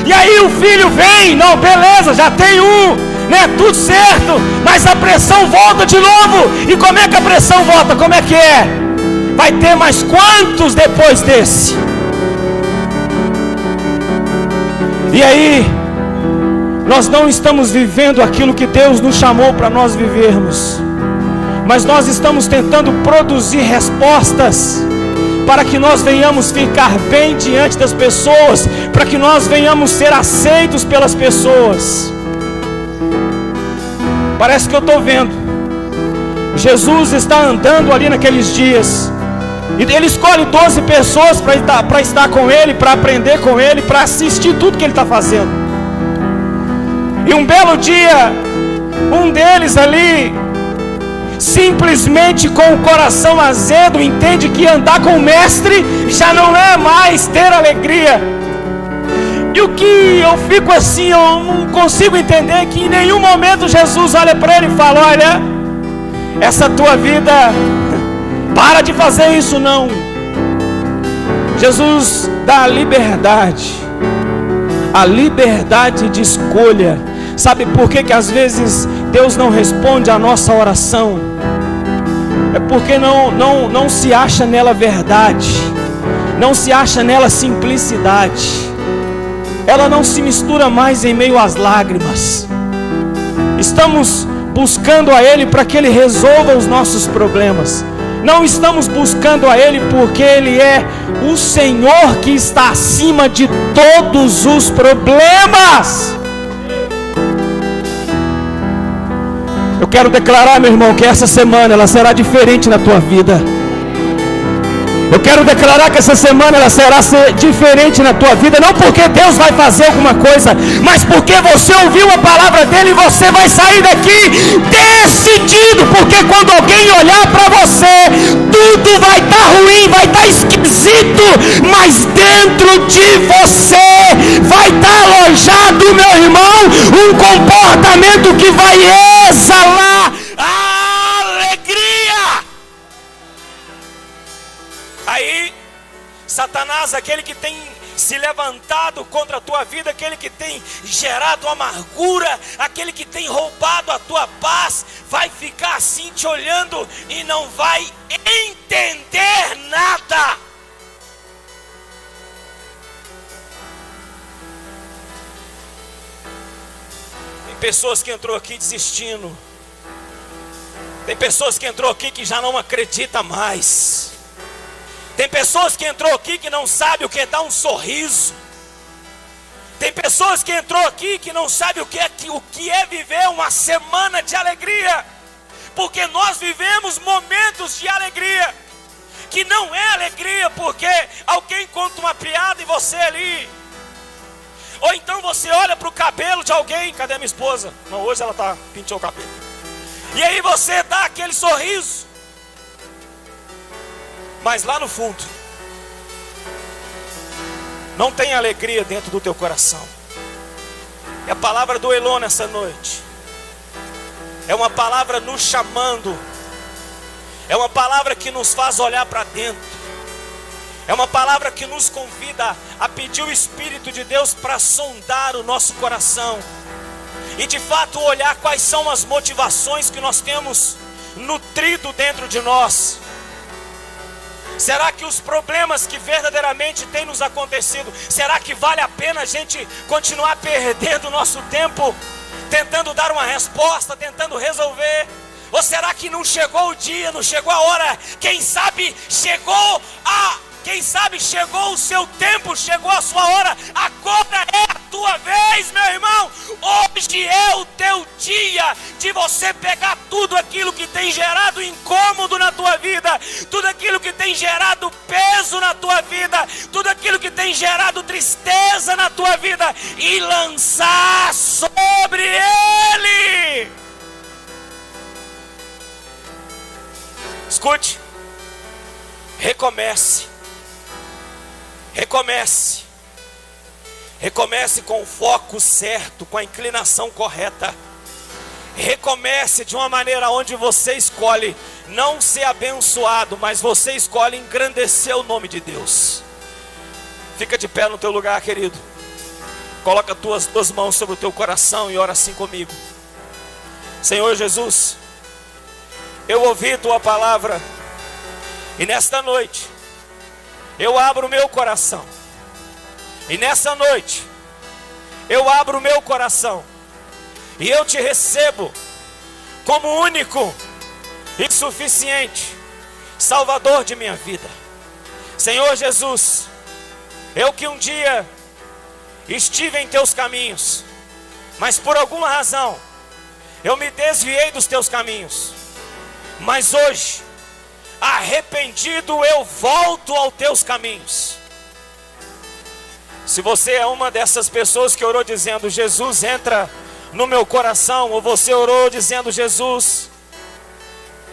E aí o filho vem, não, beleza, já tem um, né, tudo certo, mas a pressão volta de novo. E como é que a pressão volta? Como é que é? Vai ter mais quantos depois desse? E aí, nós não estamos vivendo aquilo que Deus nos chamou para nós vivermos, mas nós estamos tentando produzir respostas para que nós venhamos ficar bem diante das pessoas, para que nós venhamos ser aceitos pelas pessoas. Parece que eu estou vendo Jesus está andando ali naqueles dias, e Ele escolhe 12 pessoas para estar com Ele, para aprender com Ele, para assistir tudo que Ele está fazendo. E um belo dia, um deles ali, simplesmente com o coração azedo, entende que andar com o mestre já não é mais ter alegria. E o que eu fico assim, eu não consigo entender, que em nenhum momento Jesus olha para ele e fala: olha, essa tua vida, para de fazer isso, não. Jesus dá a liberdade de escolha. Sabe por que às vezes Deus não responde a nossa oração? É porque não se acha nela verdade, não se acha nela simplicidade. Ela não se mistura mais em meio às lágrimas. Estamos buscando a Ele para que Ele resolva os nossos problemas. Não estamos buscando a Ele porque Ele é o Senhor que está acima de todos os problemas. Eu quero declarar, meu irmão, que essa semana ela será diferente na tua vida. Eu quero declarar que essa semana ela será diferente na tua vida, não porque Deus vai fazer alguma coisa, mas porque você ouviu a palavra dele e você vai sair daqui decidido, porque quando alguém olhar para você, tudo vai estar ruim, vai estar esquisito, mas dentro de você vai estar alojado, meu irmão, um comportamento que vai exalar alegria. Aí, Satanás, aquele que tem se levantado contra a tua vida, aquele que tem gerado amargura, aquele que tem roubado a tua paz, vai ficar assim te olhando e não vai entender nada. pessoas que entrou aqui desistindo. Tem pessoas que entrou aqui que já não acredita mais. Tem pessoas que entrou aqui que não sabe o que é dar um sorriso. Tem pessoas que entrou aqui que não sabe o que é viver uma semana de alegria. Porque nós vivemos momentos de alegria que não é alegria porque alguém conta uma piada e você ali. Ou então você olha para o cabelo de alguém. Cadê minha esposa? Não, hoje ela pintou o cabelo. E aí você dá aquele sorriso. Mas lá no fundo não tem alegria dentro do teu coração. É a palavra do Elon nessa noite. É uma palavra nos chamando. É uma palavra que nos faz olhar para dentro. É uma palavra que nos convida a pedir o Espírito de Deus para sondar o nosso coração. E de fato olhar quais são as motivações que nós temos nutrido dentro de nós. Será que os problemas que verdadeiramente têm nos acontecido, será que vale a pena a gente continuar perdendo o nosso tempo tentando dar uma resposta, tentando resolver? Ou será que não chegou o dia, não chegou a hora? Quem sabe chegou o seu tempo, chegou a sua hora. Agora é a tua vez, meu irmão. Hoje é o teu dia de você pegar tudo aquilo que tem gerado incômodo na tua vida, tudo aquilo que tem gerado peso na tua vida, tudo aquilo que tem gerado tristeza na tua vida e lançar sobre ele. Escute, recomece. Recomece. Recomece com o foco certo, com a inclinação correta. Recomece de uma maneira onde você escolhe não ser abençoado, mas você escolhe engrandecer o nome de Deus. Fica de pé no teu lugar, querido. Coloca tuas duas mãos sobre o teu coração e ora assim comigo. Senhor Jesus, eu ouvi tua palavra e nesta noite eu abro o meu coração. E nessa noite eu abro o meu coração e eu te recebo como único e suficiente Salvador de minha vida. Senhor Jesus, eu que um dia estive em teus caminhos, mas por alguma razão eu me desviei dos teus caminhos. Mas hoje, arrependido, eu volto aos teus caminhos. Se você é uma dessas pessoas que orou dizendo: Jesus, entra no meu coração, ou você orou dizendo: Jesus,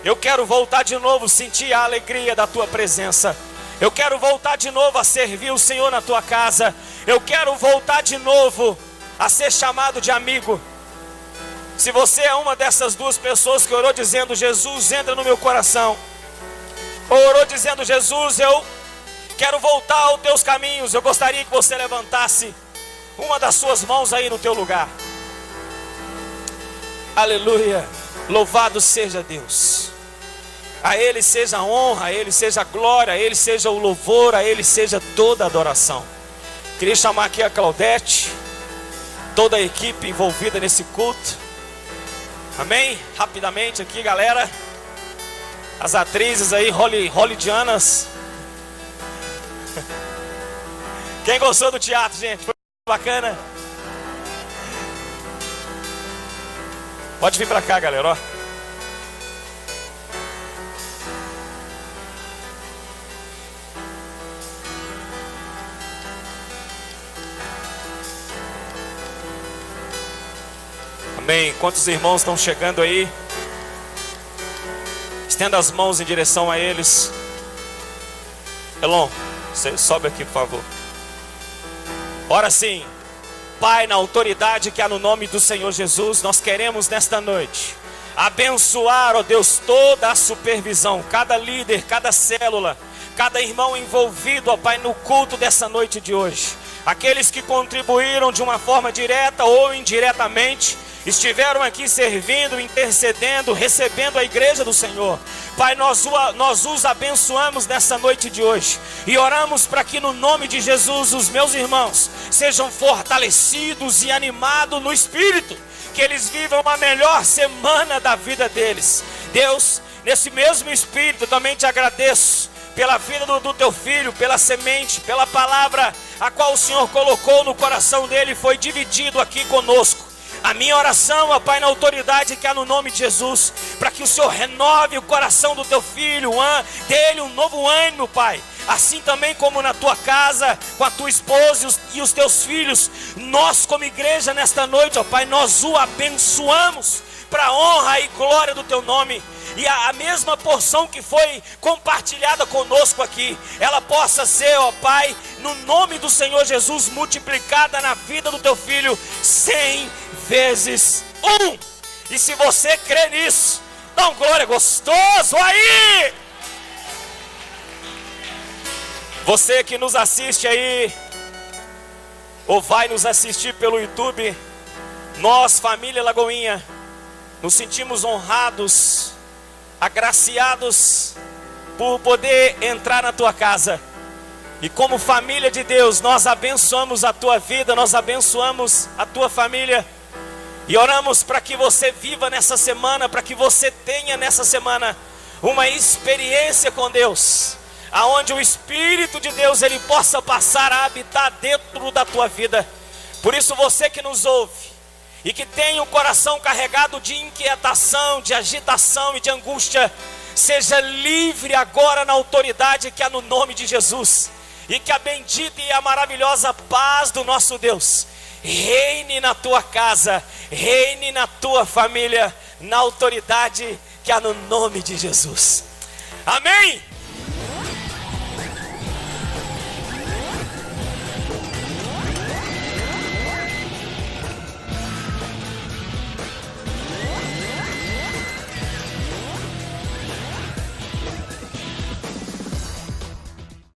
eu quero voltar de novo, sentir a alegria da tua presença. Eu quero voltar de novo a servir o Senhor na tua casa. Eu quero voltar de novo a ser chamado de amigo. Se você é uma dessas duas pessoas que orou dizendo: Jesus, entra no meu coração, ou orou dizendo: Jesus, eu quero voltar aos teus caminhos, eu gostaria que você levantasse uma das suas mãos aí no teu lugar. Aleluia, louvado seja Deus. A Ele seja a honra, a Ele seja a glória, a Ele seja o louvor, a Ele seja toda a adoração. Queria chamar aqui a Claudete, toda a equipe envolvida nesse culto. Amém? Rapidamente aqui, galera. As atrizes aí, hollywoodianas. Quem gostou do teatro, gente? Foi bacana? Pode vir pra cá, galera, ó. Amém. Quantos irmãos estão chegando aí? Estenda as mãos em direção a eles. Elon, você sobe aqui, por favor. Ora sim. Pai, na autoridade que há no nome do Senhor Jesus, nós queremos nesta noite abençoar, ó Deus, toda a supervisão, cada líder, cada célula, cada irmão envolvido, ó Pai, no culto dessa noite de hoje. Aqueles que contribuíram de uma forma direta ou indiretamente, estiveram aqui servindo, intercedendo, recebendo a igreja do Senhor. Pai, nós os abençoamos nessa noite de hoje e oramos para que no nome de Jesus os meus irmãos sejam fortalecidos e animados no Espírito, que eles vivam a melhor semana da vida deles. Deus, nesse mesmo espírito, também te agradeço pela vida do teu filho, pela semente, pela palavra a qual o Senhor colocou no coração dele e foi dividido aqui conosco. A minha oração, ó Pai, na autoridade que há no nome de Jesus, para que o Senhor renove o coração do teu filho, dele um novo ânimo, Pai. Assim também como na tua casa, com a tua esposa e os teus filhos, nós como igreja nesta noite, ó Pai, nós o abençoamos para a honra e glória do teu nome. E a mesma porção que foi compartilhada conosco aqui, ela possa ser, ó Pai, no nome do Senhor Jesus, multiplicada na vida do teu filho 100 vezes 1. E se você crê nisso, dá um glória gostoso aí. Você que nos assiste aí, ou vai nos assistir pelo YouTube, nós, família Lagoinha, nos sentimos honrados, agraciados por poder entrar na tua casa. E como família de Deus, nós abençoamos a tua vida, nós abençoamos a tua família. E oramos para que você viva nessa semana, para que você tenha nessa semana uma experiência com Deus, aonde o Espírito de Deus ele possa passar a habitar dentro da tua vida. Por isso você que nos ouve e que tem um coração carregado de inquietação, de agitação e de angústia, seja livre agora na autoridade que há no nome de Jesus. E que a bendita e a maravilhosa paz do nosso Deus reine na tua casa, reine na tua família, na autoridade que há no nome de Jesus. Amém?